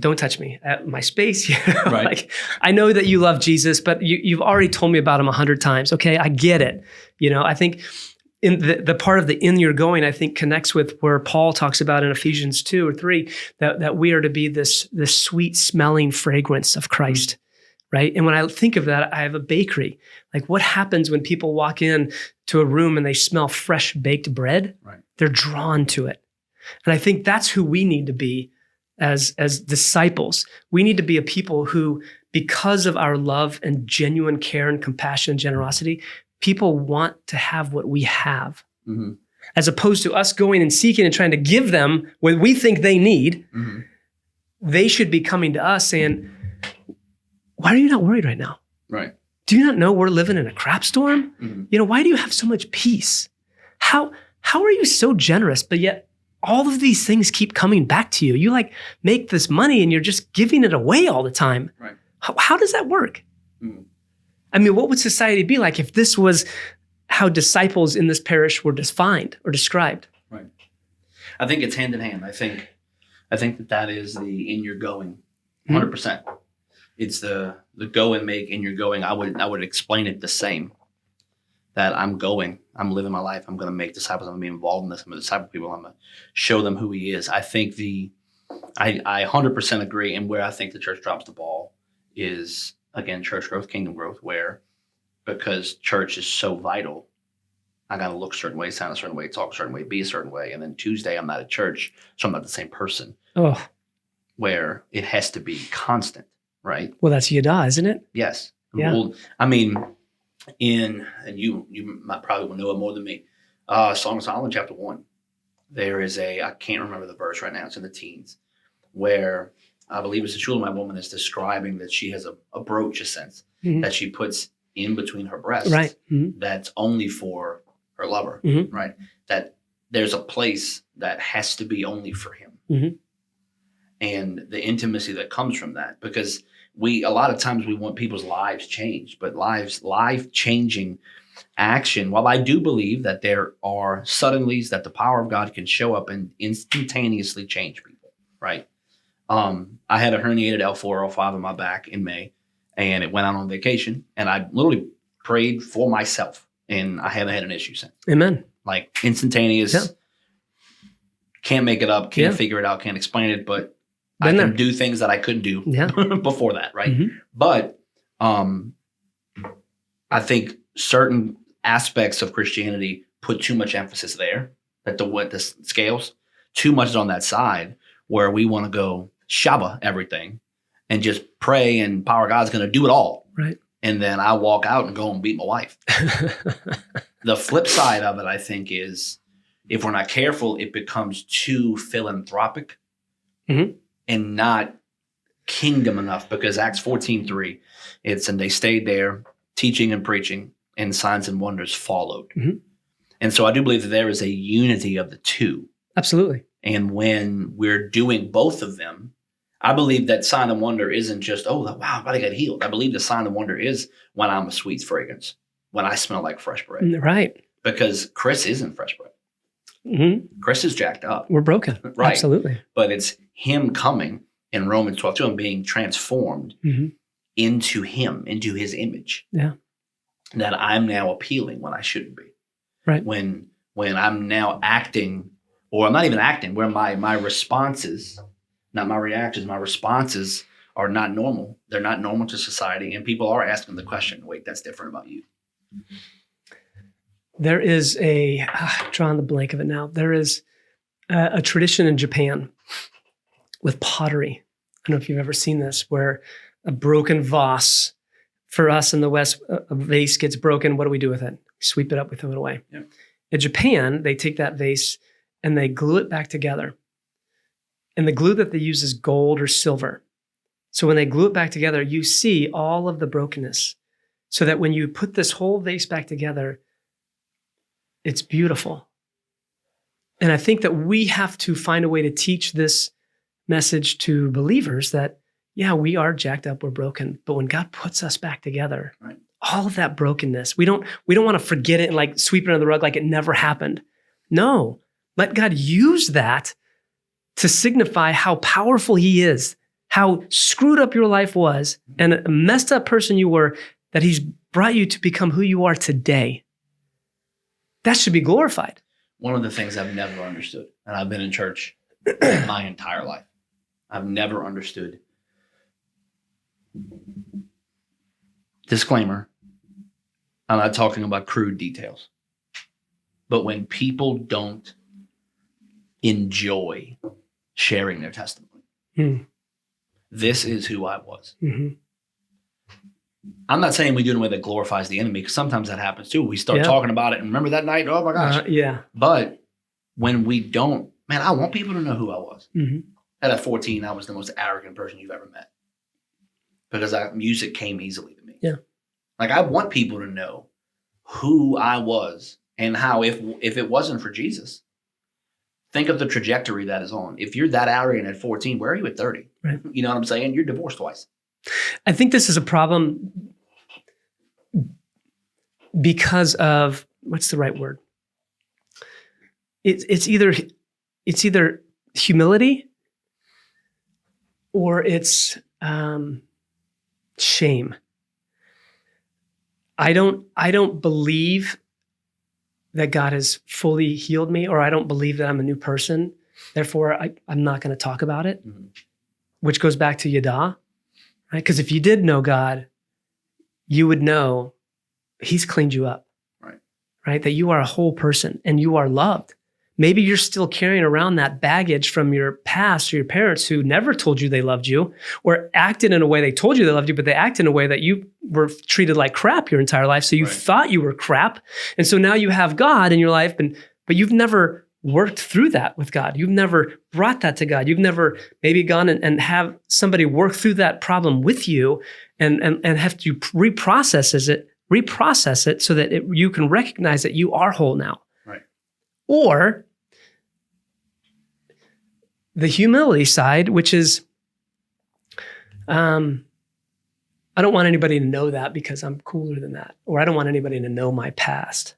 Don't touch me at my space. Right. Like, I know that you love Jesus, but you've already told me about him 100 times. Okay. I get it. I think in the part of the in you're going, I think connects with where Paul talks about in Ephesians 2 or 3, that we are to be this sweet smelling fragrance of Christ, right? And when I think of that, I have a bakery. Like what happens when people walk in to a room and they smell fresh baked bread? Right. They're drawn to it. And I think that's who we need to be as disciples. We need to be a people who, because of our love and genuine care and compassion and generosity, people want to have what we have, as opposed to us going and seeking and trying to give them what we think they need. They should be coming to us saying, why are you not worried right now? Right. Do you not know we're living in a crap storm? Mm-hmm. Why do you have so much peace? How are you so generous, but yet all of these things keep coming back to you? You like make this money and you're just giving it away all the time. Right. How does that work? Mm-hmm. I mean, what would society be like if this was how disciples in this parish were defined or described? Right. I think it's hand in hand. I think that is the in your going, 100%. It's the go and make in your going. I would explain it the same. That I'm going, I'm living my life. I'm going to make disciples. I'm going to be involved in this. I'm going to disciple people. I'm going to show them who He is. I think I 100% agree. And where I think the church drops the ball is, again, church growth, kingdom growth, where because church is so vital, I got to look a certain way, sound a certain way, talk a certain way, be a certain way. And then Tuesday, I'm not at church, so I'm not the same person. Oh, where it has to be constant, right? Well, that's Yada, isn't it? Yes. Yeah. Well, I mean, and you might probably will know it more than me. Song of Solomon, chapter 1. There is I can't remember the verse right now. It's in the teens, where I believe it's the Shulamite woman is describing that she has a brooch, a sense, that she puts in between her breasts. Right. That's only for her lover, right? That there's a place that has to be only for him. And the intimacy that comes from that, because a lot of times we want people's lives changed, but life-changing action, while I do believe that there are suddenlies that the power of God can show up and instantaneously change people, right? I had a herniated L4, L5 in my back in May, and it went out on vacation, and I literally prayed for myself, and I haven't had an issue since. Amen. Like instantaneous, can't make it up, can't figure it out, can't explain it, but I can do things that I couldn't do before that, right? But I think certain aspects of Christianity put too much emphasis there, that the scales, too much is on that side, where we want to go Shabbat everything and just pray and power of God's going to do it all. Right. And then I walk out and go and beat my wife. The flip side of it, I think, is if we're not careful, it becomes too philanthropic. And not kingdom enough, because Acts 14:3, and they stayed there teaching and preaching, and signs and wonders followed. And so I do believe that there is a unity of the two. Absolutely. And when we're doing both of them, I believe that sign and wonder isn't just, oh, wow, I got healed. I believe the sign and wonder is when I'm a sweet fragrance, when I smell like fresh bread. Right. Because Chris isn't fresh bread. Chris is jacked up. We're broken. Right. Absolutely. But it's him coming in Romans 12, and being transformed into him, into his image. Yeah. That I'm now appealing when I shouldn't be. Right. When I'm now acting, or I'm not even acting, where my responses, not my reactions, my responses are not normal. They're not normal to society. And people are asking the question, wait, that's different about you. There is drawing the blank of it now. There is a tradition in Japan with pottery. I don't know if you've ever seen this, where a broken vase, for us in the West, a vase gets broken. What do we do with it? We sweep it up, we throw it away. Yep. In Japan, they take that vase and they glue it back together. And the glue that they use is gold or silver. So when they glue it back together, you see all of the brokenness. So that when you put this whole vase back together, it's beautiful. And I think that we have to find a way to teach this message to believers that, yeah, we are jacked up, we're broken. But when God puts us back together, all of that brokenness, we don't want to forget it and like sweep it under the rug like it never happened. No, let God use that to signify how powerful He is, how screwed up your life was, and a messed up person you were, that He's brought you to become who you are today. That should be glorified. One of the things I've never understood, and I've been in church my entire life, I've never understood. Disclaimer, I'm not talking about crude details. But when people don't enjoy sharing their testimony, this is who I was. I'm not saying we do it in a way that glorifies the enemy, because sometimes that happens too. We start talking about it and remember that night? Oh my gosh. But when we don't, man, I want people to know who I was. At 14, I was the most arrogant person you've ever met. because music came easily to me. Yeah. Like I want people to know who I was and how if it wasn't for Jesus, think of the trajectory that is on. If you're that arrogant at 14, where are you at 30? Right. You know what I'm saying? You're divorced twice. I think this is a problem because of, what's the right word? It's either humility or it's shame. I don't believe that God has fully healed me, or I don't believe that I'm a new person. Therefore, I'm not going to talk about it, which goes back to Yada, right? Because if you did know God, you would know He's cleaned you up, right? That you are a whole person and you are loved. Maybe you're still carrying around that baggage from your past or your parents who never told you they loved you, or acted in a way they told you they loved you, but they acted in a way that you were treated like crap your entire life. So you thought you were crap. And so now you have God in your life, but you've never worked through that with God. You've never brought that to God. You've never maybe gone and have somebody work through that problem with you and have to reprocess it so that you can recognize that you are whole now. Right. Or the humility side, which is, I don't want anybody to know that because I'm cooler than that, or I don't want anybody to know my past,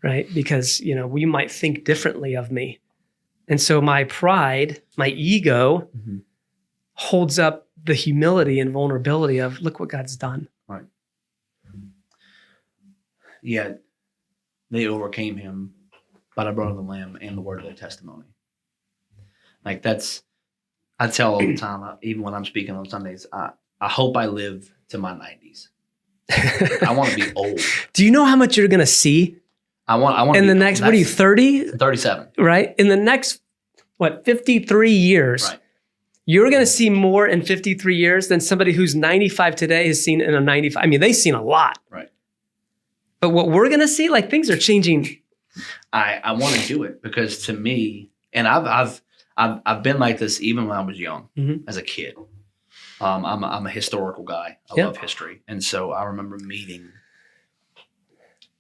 right? Because, we might think differently of me. And so my pride, my ego holds up the humility and vulnerability of, look what God's done. Right. Yet they overcame him by the blood of the Lamb and the word of their testimony. Like I tell all the time, even when I'm speaking on Sundays, I hope I live to my 90s. I want to be old. Do you know how much you're going to see? I want in the next, what are you, 30? 37. Right? In the next, 53 years, right. You're going to see more in 53 years than somebody who's 95 today has seen in a 95. I mean, they've seen a lot. Right. But what we're going to see, things are changing. I want to do it because to me, and I've been like this even when I was young, as a kid. I'm a historical guy. I love history, and so I remember meeting.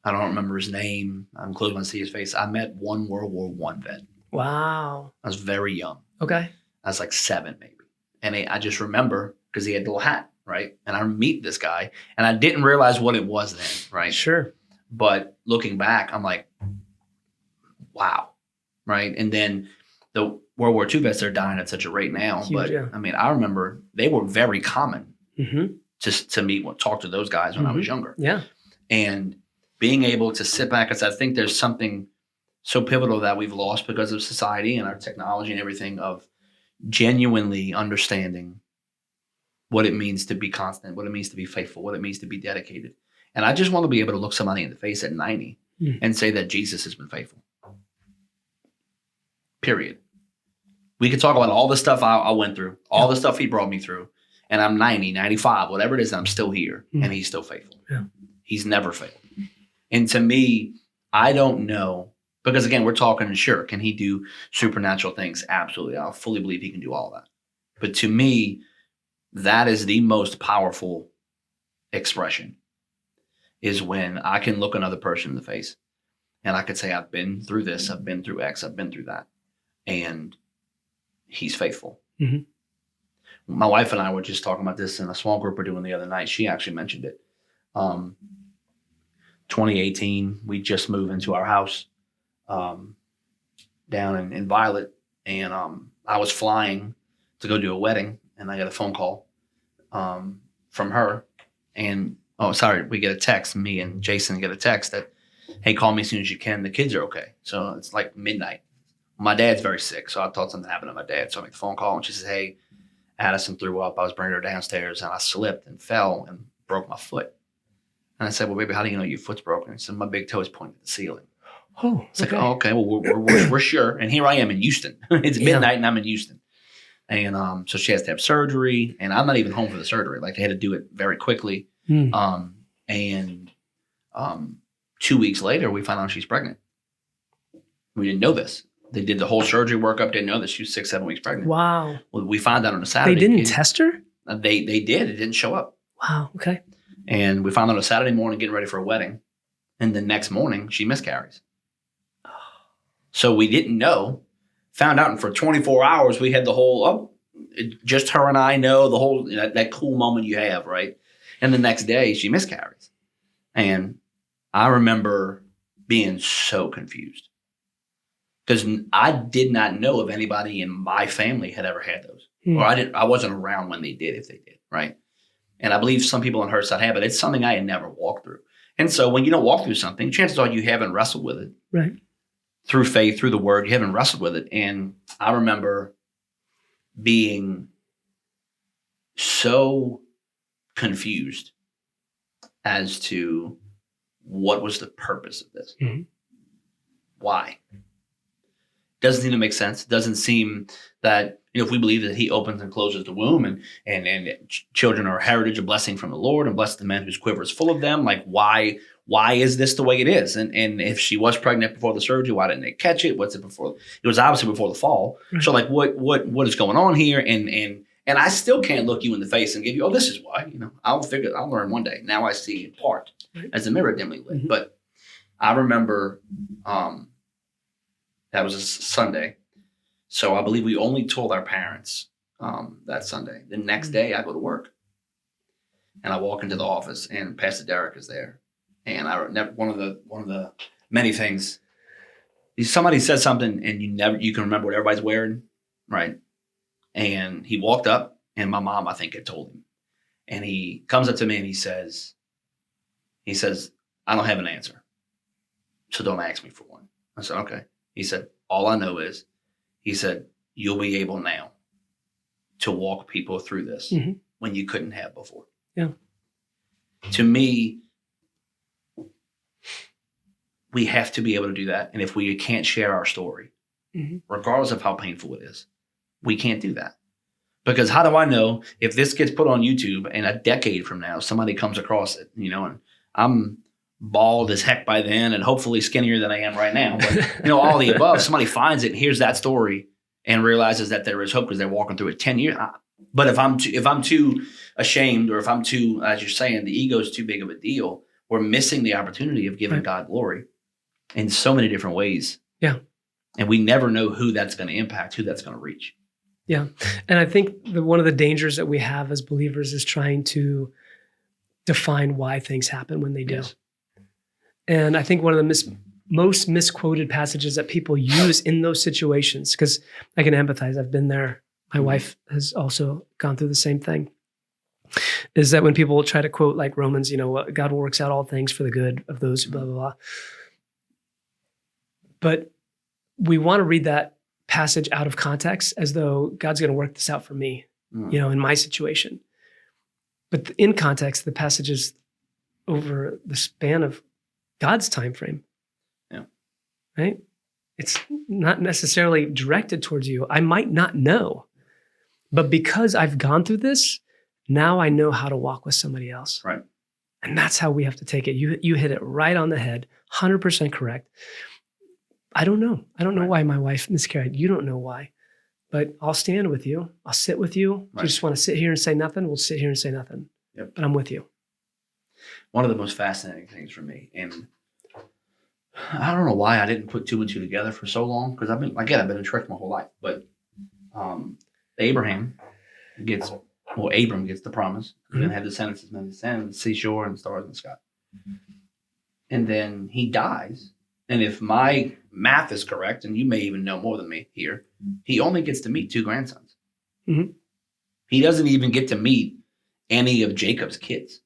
I don't remember his name. I'm close to see his face. I met one World War I vet. Wow. I was very young. Okay. I was like 7 maybe, and I just remember because he had a little hat, right? And I meet this guy, and I didn't realize what it was then, right? Sure. But looking back, I'm like, wow, right? And then the World War II vets are dying at such a rate now. Huge, but yeah. I mean, I remember they were very common just to meet, talk to those guys when I was younger. Yeah. And being able to sit back, because I think there's something so pivotal that we've lost because of society and our technology and everything, of genuinely understanding what it means to be constant, what it means to be faithful, what it means to be dedicated. And I just want to be able to look somebody in the face at 90 and say that Jesus has been faithful. Period. We could talk about all the stuff I went through, all the stuff he brought me through, and I'm 90, 95, whatever it is, and I'm still here, and he's still faithful. Yeah. He's never failed. And to me, I don't know, because again, we're talking, sure, can he do supernatural things? Absolutely. I fully believe he can do all that. But to me, that is the most powerful expression, is when I can look another person in the face and I could say, I've been through this, I've been through X, I've been through that. And he's faithful. My wife and I were just talking about this in a small group we're doing the other night. She actually mentioned it. 2018, we just moved into our house down in Violet. And I was flying to go do a wedding, and I got a phone call from her. And, we get a text. Me and Jason get a text that, hey, call me as soon as you can. The kids are okay. So it's like midnight. My dad's very sick, so I thought something happened to my dad. So I make the phone call, and she says, hey, Addison threw up. I was bringing her downstairs, and I slipped and fell and broke my foot. And I said, well, baby, how do you know your foot's broken? She said, my big toe is pointing at the ceiling. Oh, it's like, oh, okay, well, we're sure. And here I am in Houston. It's midnight, and I'm in Houston. And so she has to have surgery, and I'm not even home for the surgery. Like, they had to do it very quickly. 2 weeks later, we found out she's pregnant. We didn't know this. They did the whole surgery workup, didn't know that she was 6-7 weeks pregnant. Wow. Well, we found out on a Saturday. They didn't test her? They did. It didn't show up. Wow. Okay. And we found out on a Saturday morning getting ready for a wedding. And the next morning, she miscarries. So we didn't know. Found out, and for 24 hours, we had the whole, just her and I know, the whole, that cool moment you have, right? And the next day, she miscarries. And I remember being so confused because I did not know if anybody in my family had ever had those. Or I wasn't around when they did, if they did, right? And I believe some people on her side have it. It's something I had never walked through. And so when you don't walk through something, chances are you haven't wrestled with it. Right. Through faith, through the word, you haven't wrestled with it. And I remember being so confused as to what was the purpose of this. Mm-hmm. Why? Doesn't seem to make sense. Doesn't seem that, if we believe that he opens and closes the womb and children are a heritage, a blessing from the Lord, and bless the man whose quiver is full of them. Like, why is this the way it is? And if she was pregnant before the surgery, why didn't they catch it? What's it before? It was obviously before the fall. Right. So like, what is going on here? And I still can't look you in the face and give you, this is why. I'll learn one day. Now I see in part, right, as the mirror dimly lit. Mm-hmm. But I remember that was a Sunday. So I believe we only told our parents that Sunday. The next day I go to work and I walk into the office and Pastor Derek is there. And one of the many things, somebody says something and you can remember what everybody's wearing, right? And he walked up and my mom, I think, had told him. And he comes up to me and he says, I don't have an answer. So don't ask me for one. I said, okay. He said, all I know is, he said, you'll be able now to walk people through this mm-hmm. when you couldn't have before. Yeah. To me, we have to be able to do that. And if we can't share our story, mm-hmm. regardless of how painful it is, we can't do that. Because how do I know if this gets put on YouTube and a decade from now, somebody comes across it, and I'm bald as heck by then and hopefully skinnier than I am right now. But, all the above, somebody finds it and hears that story and realizes that there is hope because they're walking through it 10 years. But if I'm too ashamed, or if I'm too, as you're saying, the ego is too big of a deal, we're missing the opportunity of giving God glory in so many different ways. Yeah. And we never know who that's going to impact, who that's going to reach. Yeah. And I think one of the dangers that we have as believers is trying to define why things happen when they do. Yes. And I think one of the most misquoted passages that people use in those situations, because I can empathize, I've been there. My wife has also gone through the same thing, is that when people try to quote like Romans, God works out all things for the good of those who blah, blah, blah. But we want to read that passage out of context as though God's going to work this out for me, in my situation. But in context, the passage is over the span of God's time frame. Yeah. Right? It's not necessarily directed towards you. I might not know, but because I've gone through this, now I know how to walk with somebody else. Right. And that's how we have to take it. You hit it right on the head, 100% correct. I don't know. I don't know why my wife miscarried. You don't know why, but I'll stand with you. I'll sit with you. If you just want to sit here and say nothing, we'll sit here and say nothing. Yep. But I'm with you. One of the most fascinating things for me, and I don't know why I didn't put two and two together for so long, because I've been in church my whole life, but Abram gets the promise, and then have descendants as many as sand, the seashore, and stars in the sky. And then he dies. And if my math is correct, and you may even know more than me here, he only gets to meet 2 grandsons. Mm-hmm. He doesn't even get to meet any of Jacob's kids.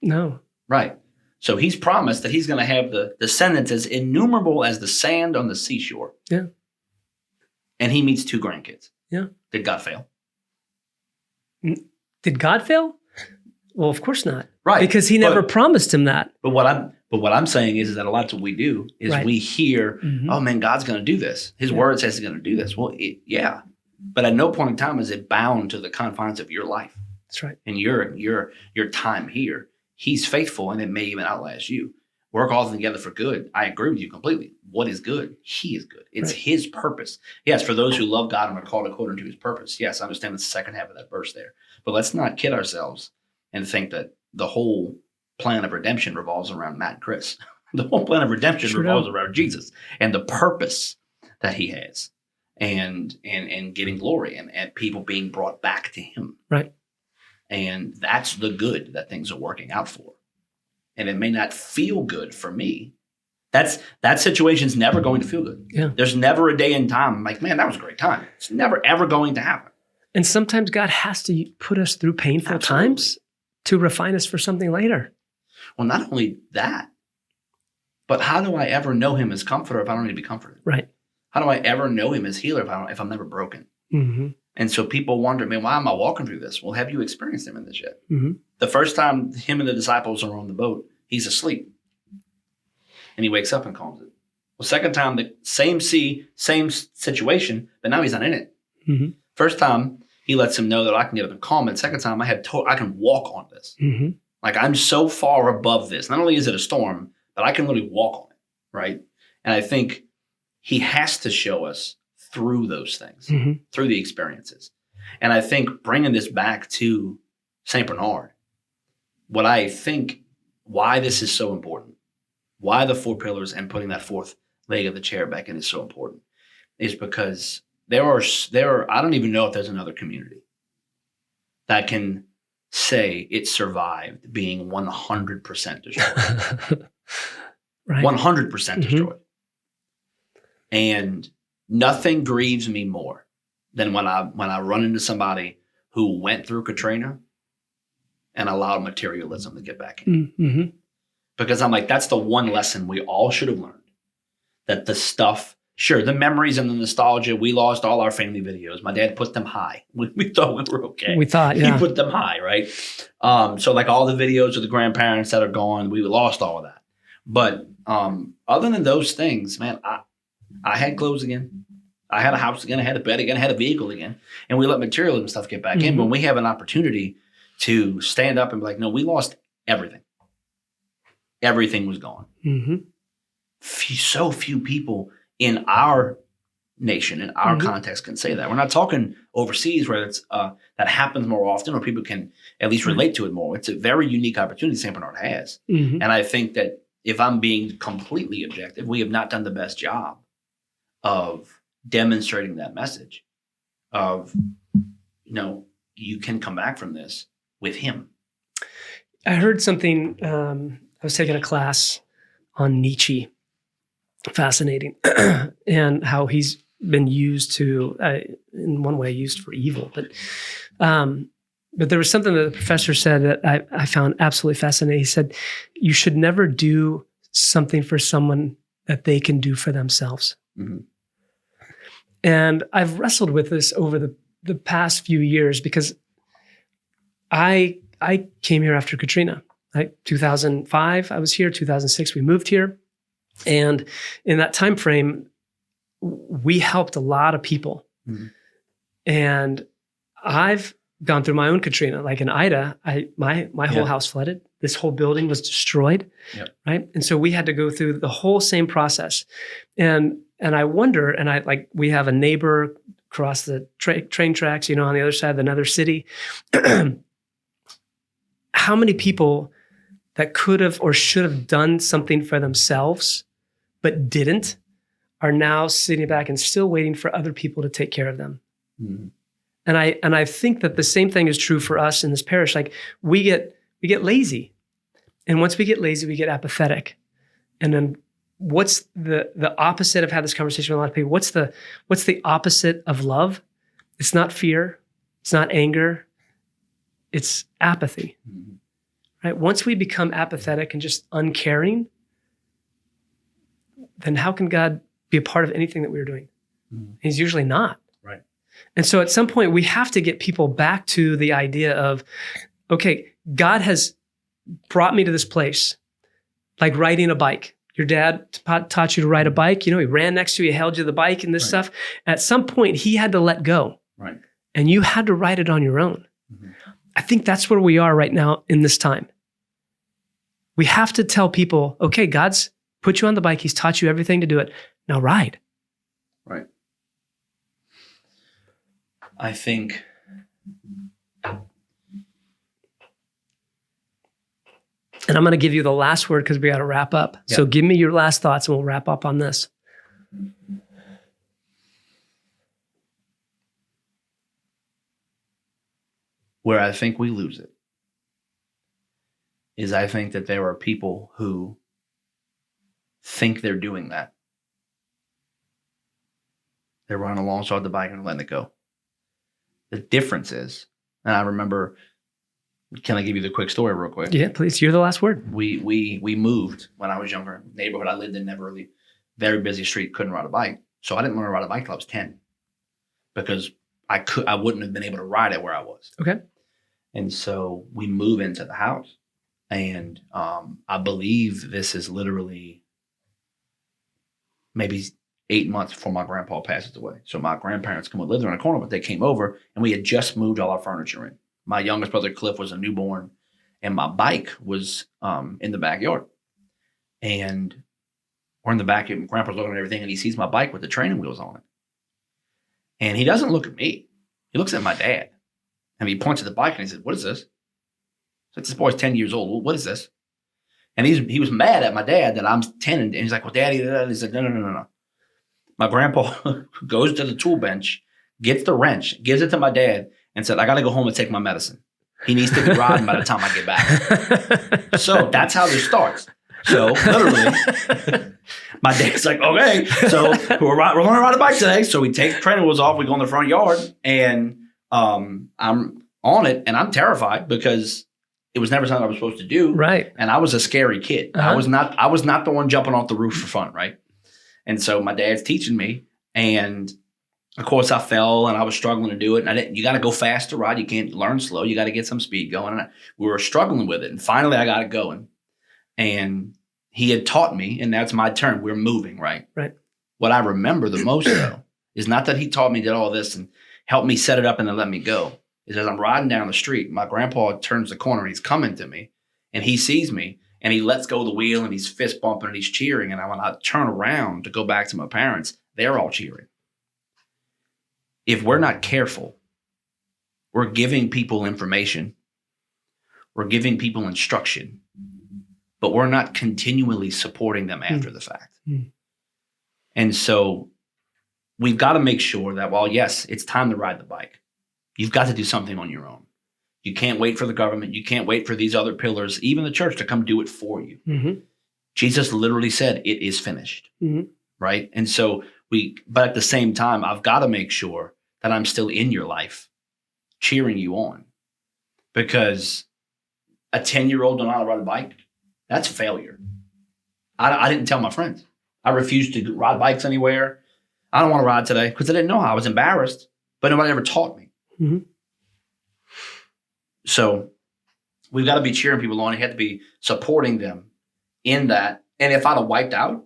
No. Right. So he's promised that he's going to have the descendants as innumerable as the sand on the seashore. Yeah. And he meets 2 grandkids. Yeah. Did God fail? Did God fail? Well, of course not. Right. Because he never promised him that. But what I'm saying is that a lot of what we do is we hear, oh man, God's going to do this. His word says he's going to do this. Well, yeah. But at no point in time is it bound to the confines of your life. That's right. And your time here. He's faithful, and it may even outlast you. work all together for good. I agree with you completely. What is good? He is good. It's his purpose. Yes, for those who love God and are called according to his purpose. Yes, I understand the second half of that verse there. But let's not kid ourselves and think that the whole plan of redemption revolves around Matt and Chris. The whole plan of redemption revolves around Jesus and the purpose that he has and getting glory and people being brought back to him. Right. And that's the good that things are working out for. And it may not feel good for me. That situation's never going to feel good. Yeah. There's never a day in time I'm like, man, that was a great time. It's never, ever going to happen. And sometimes God has to put us through painful times to refine us for something later. Well, not only that, but how do I ever know him as comforter if I don't need to be comforted? Right. How do I ever know him as healer if I'm never broken? Mm-hmm. And so people wonder, man, why am I walking through this? Well, have you experienced him in this yet? Mm-hmm. The first time him and the disciples are on the boat, he's asleep. And he wakes up and calms it. Well, second time, the same sea, same situation, but now he's not in it. Mm-hmm. First time, he lets him know that I can get up and calm it. Second time, I can walk on this. Mm-hmm. Like I'm so far above this. Not only is it a storm, but I can literally walk on it, right? And I think he has to show us through those things, through the experiences. And I think bringing this back to St. Bernard, what I think why this is so important, why the 4 pillars and putting that 4th leg of the chair back in is so important, is because there are I don't even know if there's another community that can say it survived being 100% destroyed. Right. 100% destroyed. And nothing grieves me more than when I run into somebody who went through Katrina and allowed materialism to get back in. Mm-hmm. Because I'm like, that's the one lesson we all should have learned. That the stuff, sure, the memories and the nostalgia, we lost all our family videos. My dad put them high. We thought we were okay. We thought, yeah. He put them high, right? So like all the videos of the grandparents that are gone, we lost all of that. But other than those things, man, I had clothes again. I had a house again. I had a bed again. I had a vehicle again. And we let materialism stuff get back in. When we have an opportunity to stand up and be like, no, we lost everything. Everything was gone. Mm-hmm. So few people in our nation, in our context, can say that. We're not talking overseas where it's that happens more often or people can at least relate to it more. It's a very unique opportunity St. Bernard has. And I think that if I'm being completely objective, we have not done the best job of demonstrating that message of, you can come back from this with him. I heard something, I was taking a class on Nietzsche, fascinating, and how he's been used to, in one way, used for evil. But there was something that the professor said that I found absolutely fascinating. He said, you should never do something for someone that they can do for themselves. Mm-hmm. And I've wrestled with this over the past few years because I came here after Katrina. 2005, I was here. 2006, we moved here. And in that time frame, we helped a lot of people. Mm-hmm. And I've gone through my own Katrina. Like in Ida, my whole house flooded. This whole building was destroyed, right? And so we had to go through the whole same process. And I wonder, we have a neighbor across the train tracks, on the other side of another city. How many people that could have or should have done something for themselves but didn't are now sitting back and still waiting for other people to take care of them. Mm-hmm. And I think that the same thing is true for us in this parish. Like we get lazy. And once we get lazy, we get apathetic. And then what's the opposite? I've had this conversation with a lot of people. What's the opposite of love? It's not fear. It's not anger. It's apathy. Mm-hmm. Right? Once we become apathetic and just uncaring, then how can God be a part of anything that we're doing? Mm-hmm. He's usually not. Right. And so at some point, we have to get people back to the idea of, okay, God has brought me to this place, like riding a bike. Your dad taught you to ride a bike. He ran next to you, he held you the bike and this stuff. At some point, he had to let go. Right. And you had to ride it on your own. Mm-hmm. I think that's where we are right now in this time. We have to tell people, okay, God's put you on the bike. He's taught you everything to do it. Now ride. Right. I think and I'm going to give you the last word because we got to wrap up. Yeah. So give me your last thoughts and we'll wrap up on this. where I think we lose it is I think that there are people who think they're doing that. They're running alongside the bike and letting it go. The difference is, and I remember, can I give you the quick story real quick? Yeah, please. You're the last word. We moved when I was younger. Neighborhood I lived in, never really, very busy street, couldn't ride a bike. So I didn't learn to ride a bike till I was 10 because I wouldn't have been able to ride it where I was. Okay. And so we move into the house. And I believe this is literally maybe 8 months before my grandpa passes away. So my grandparents come and live there in a corner, but they came over and we had just moved all our furniture in. My youngest brother, Cliff, was a newborn and my bike was in the backyard. And we're in the back and Grandpa's looking at everything and he sees my bike with the training wheels on it. And he doesn't look at me. He looks at my dad and he points at the bike and he said, "What is this?" So this boy's 10 years old. "What is this?" And he was mad at my dad that I'm 10. And he's like, "Well, Daddy," he said, No. My grandpa goes to the tool bench, gets the wrench, gives it to my dad, and said, "I got to go home and take my medicine. He needs to be riding by the time I get back." So that's how this starts. So literally, my dad's like, "Okay, so we're going to ride a bike today." So we take the training wheels off. We go in the front yard, and I'm on it, and I'm terrified because it was never something I was supposed to do. Right. And I was a scary kid. Uh-huh. I was not the one jumping off the roof for fun, right? And so my dad's teaching me, and of course I fell and I was struggling to do it. And you got to go fast to ride. You can't learn slow. You got to get some speed going. And we were struggling with it. And finally I got it going. And he had taught me, and that's my turn. We're moving, right? Right. What I remember the most though is not that he taught me, did all this and helped me set it up and then let me go. Is as I'm riding down the street, my grandpa turns the corner and he's coming to me and he sees me and he lets go of the wheel and he's fist bumping and he's cheering. And when I turn around to go back to my parents, they're all cheering. If we're not careful, we're giving people information, we're giving people instruction, but we're not continually supporting them after the fact. And so we've got to make sure that while, yes, it's time to ride the bike, you've got to do something on your own. You can't wait for the government. You can't wait for these other pillars, even the church, to come do it for you. Mm-hmm. Jesus literally said, "It is finished." Mm-hmm. Right? And so but at the same time, I've got to make sure that I'm still in your life, cheering you on. Because a 10-year-old don't know how to ride a bike, that's failure. I didn't tell my friends. I refused to ride bikes anywhere. I don't want to ride today because I didn't know how. I was embarrassed, but nobody ever taught me. Mm-hmm. So we've got to be cheering people on. You have to be supporting them in that. And if I'd have wiped out,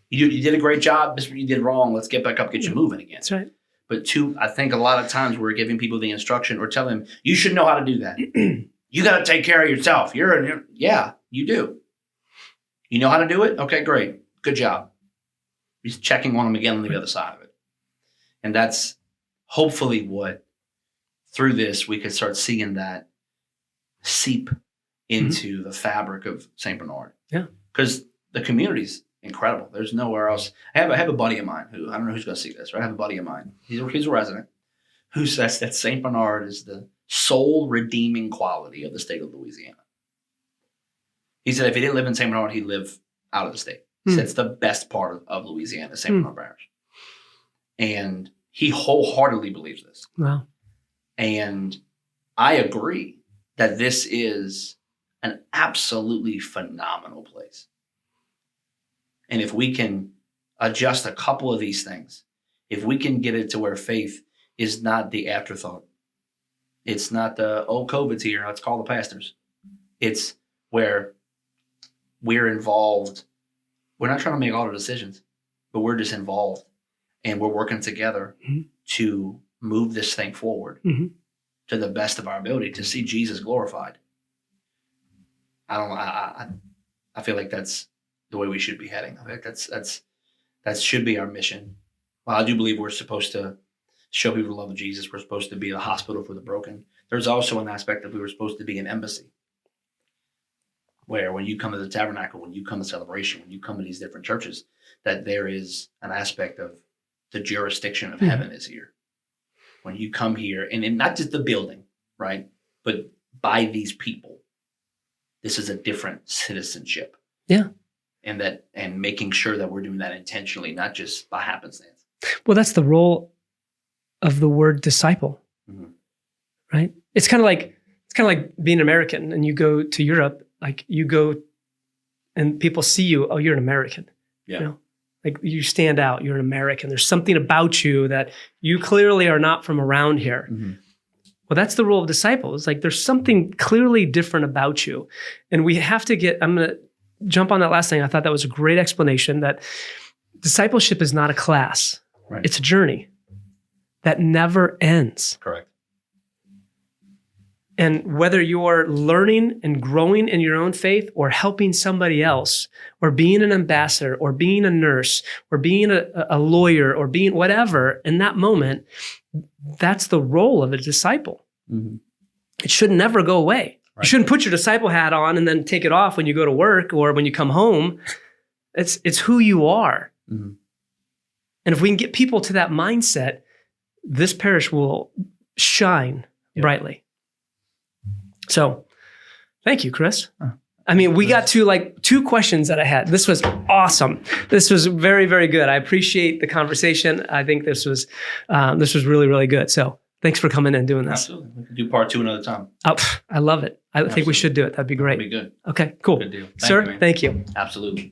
you did a great job. This is what you did wrong. Let's get back up, get you moving again. That's right. But I think a lot of times we're giving people the instruction or telling them, you should know how to do that. You got to take care of yourself. Yeah, you do. You know how to do it? Okay, great. Good job. Just checking on them again on the other side of it. And that's hopefully what, through this, we could start seeing that seep into the fabric of St. Bernard. Yeah. Because the community's incredible. There's nowhere else. I have a buddy of mine who, I don't know who's going to see this, right? I have a buddy of mine. He's a resident who says that St. Bernard is the sole redeeming quality of the state of Louisiana. He said if he didn't live in St. Bernard, he'd live out of the state. He said it's the best part of Louisiana, St. Bernard Parish. And he wholeheartedly believes this. Wow. And I agree that this is an absolutely phenomenal place. And if we can adjust a couple of these things, if we can get it to where faith is not the afterthought, it's not the, oh, COVID's here, let's call the pastors. It's where we're involved. We're not trying to make all the decisions, but we're just involved. And we're working together to move this thing forward to the best of our ability to see Jesus glorified. I feel like that's the way we should be heading. I feel like that should be our mission. Well, I do believe we're supposed to show people the love of Jesus. We're supposed to be a hospital for the broken. There's also an aspect that we were supposed to be an embassy, where when you come to the tabernacle, when you come to celebration, when you come to these different churches, that there is an aspect of the jurisdiction of heaven is here. When you come here, and not just the building, right, but by these people, this is a different citizenship. Yeah. And making sure that we're doing that intentionally, not just by happenstance. Well, that's the role of the word disciple, right? It's kind of like being American, and you go to Europe, like you go and people see you, oh, you're an American. Yeah. You know? Like you stand out, you're an American. There's something about you that you clearly are not from around here. Well, that's the role of disciples. Like there's something clearly different about you. And we have to I'm going to jump on that last thing. I thought that was a great explanation, that discipleship is not a class. Right. It's a journey that never ends. Correct. And whether you're learning and growing in your own faith, or helping somebody else, or being an ambassador, or being a nurse, or being a lawyer, or being whatever, in that moment, that's the role of a disciple. It should never go away. Right. You shouldn't put your disciple hat on and then take it off when you go to work or when you come home. It's who you are. And if we can get people to that mindset, this parish will shine brightly. So thank you, Chris. I mean, we got to like 2 questions that I had. This was awesome. This was very, very good. I appreciate the conversation. I think this was really, really good. So thanks for coming and doing this. Absolutely. We could do part 2 another time. Oh, I love it. I think we should do it. That'd be great. That'd be good. Okay, cool. Good deal. Sir, thank you. Absolutely.